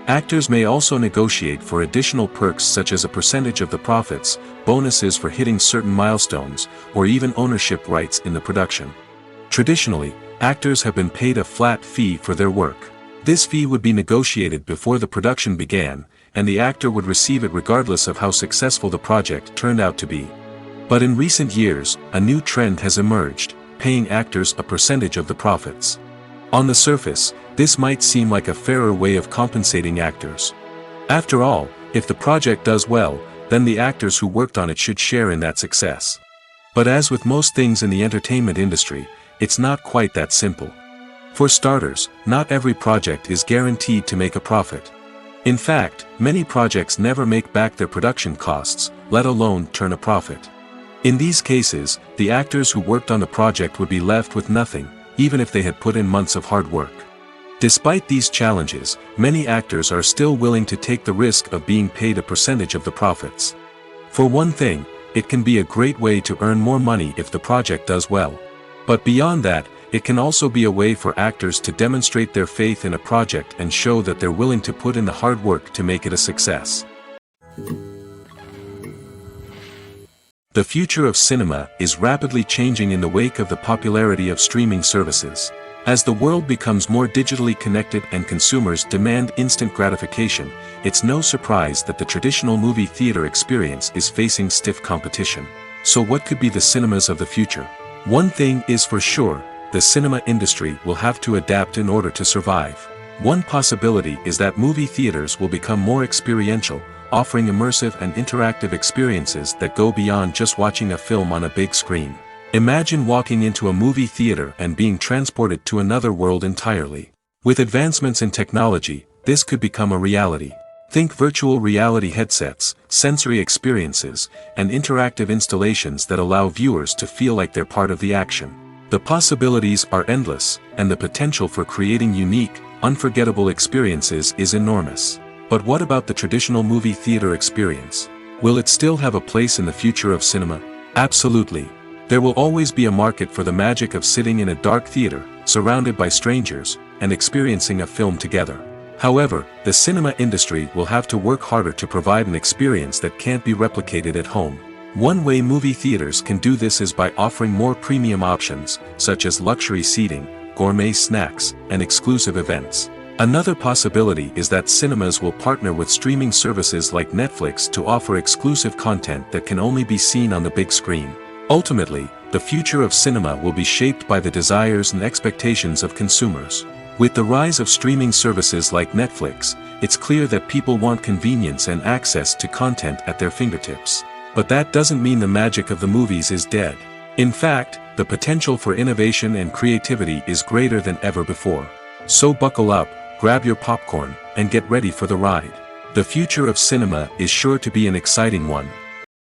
Actors may also negotiate for additional perks such as a percentage of the profits, bonuses for hitting certain milestones, or even ownership rights in the production. Traditionally, actors have been paid a flat fee for their work. This fee would be negotiated before the production began, and the actor would receive it regardless of how successful the project turned out to be. But in recent years, a new trend has emerged, paying actors a percentage of the profits. On the surface, this might seem like a fairer way of compensating actors. After all, if the project does well, then the actors who worked on it should share in that success. But as with most things in the entertainment industry, it's not quite that simple. For starters, not every project is guaranteed to make a profit. In fact, many projects never make back their production costs, let alone turn a profit. In these cases, the actors who worked on the project would be left with nothing, even if they had put in months of hard work. Despite these challenges, many actors are still willing to take the risk of being paid a percentage of the profits. For one thing, it can be a great way to earn more money if the project does well. But beyond that, it can also be a way for actors to demonstrate their faith in a project and show that they're willing to put in the hard work to make it a success. The future of cinema is rapidly changing in the wake of the popularity of streaming services. As the world becomes more digitally connected and consumers demand instant gratification, it's no surprise that the traditional movie theater experience is facing stiff competition. So what could be the cinemas of the future? One thing is for sure, the cinema industry will have to adapt in order to survive. One possibility is that movie theaters will become more experiential, offering immersive and interactive experiences that go beyond just watching a film on a big screen. Imagine walking into a movie theater and being transported to another world entirely. With advancements in technology, this could become a reality. Think virtual reality headsets, sensory experiences, and interactive installations that allow viewers to feel like they're part of the action. The possibilities are endless, and the potential for creating unique, unforgettable experiences is enormous. But what about the traditional movie theater experience? Will it still have a place in the future of cinema? Absolutely. There will always be a market for the magic of sitting in a dark theater, surrounded by strangers, and experiencing a film together. However, the cinema industry will have to work harder to provide an experience that can't be replicated at home. One way movie theaters can do this is by offering more premium options, such as luxury seating, gourmet snacks, and exclusive events. Another possibility is that cinemas will partner with streaming services like Netflix to offer exclusive content that can only be seen on the big screen. Ultimately, the future of cinema will be shaped by the desires and expectations of consumers. With the rise of streaming services like Netflix, it's clear that people want convenience and access to content at their fingertips. But that doesn't mean the magic of the movies is dead. In fact, the potential for innovation and creativity is greater than ever before. So buckle up, grab your popcorn, and get ready for the ride. The future of cinema is sure to be an exciting one.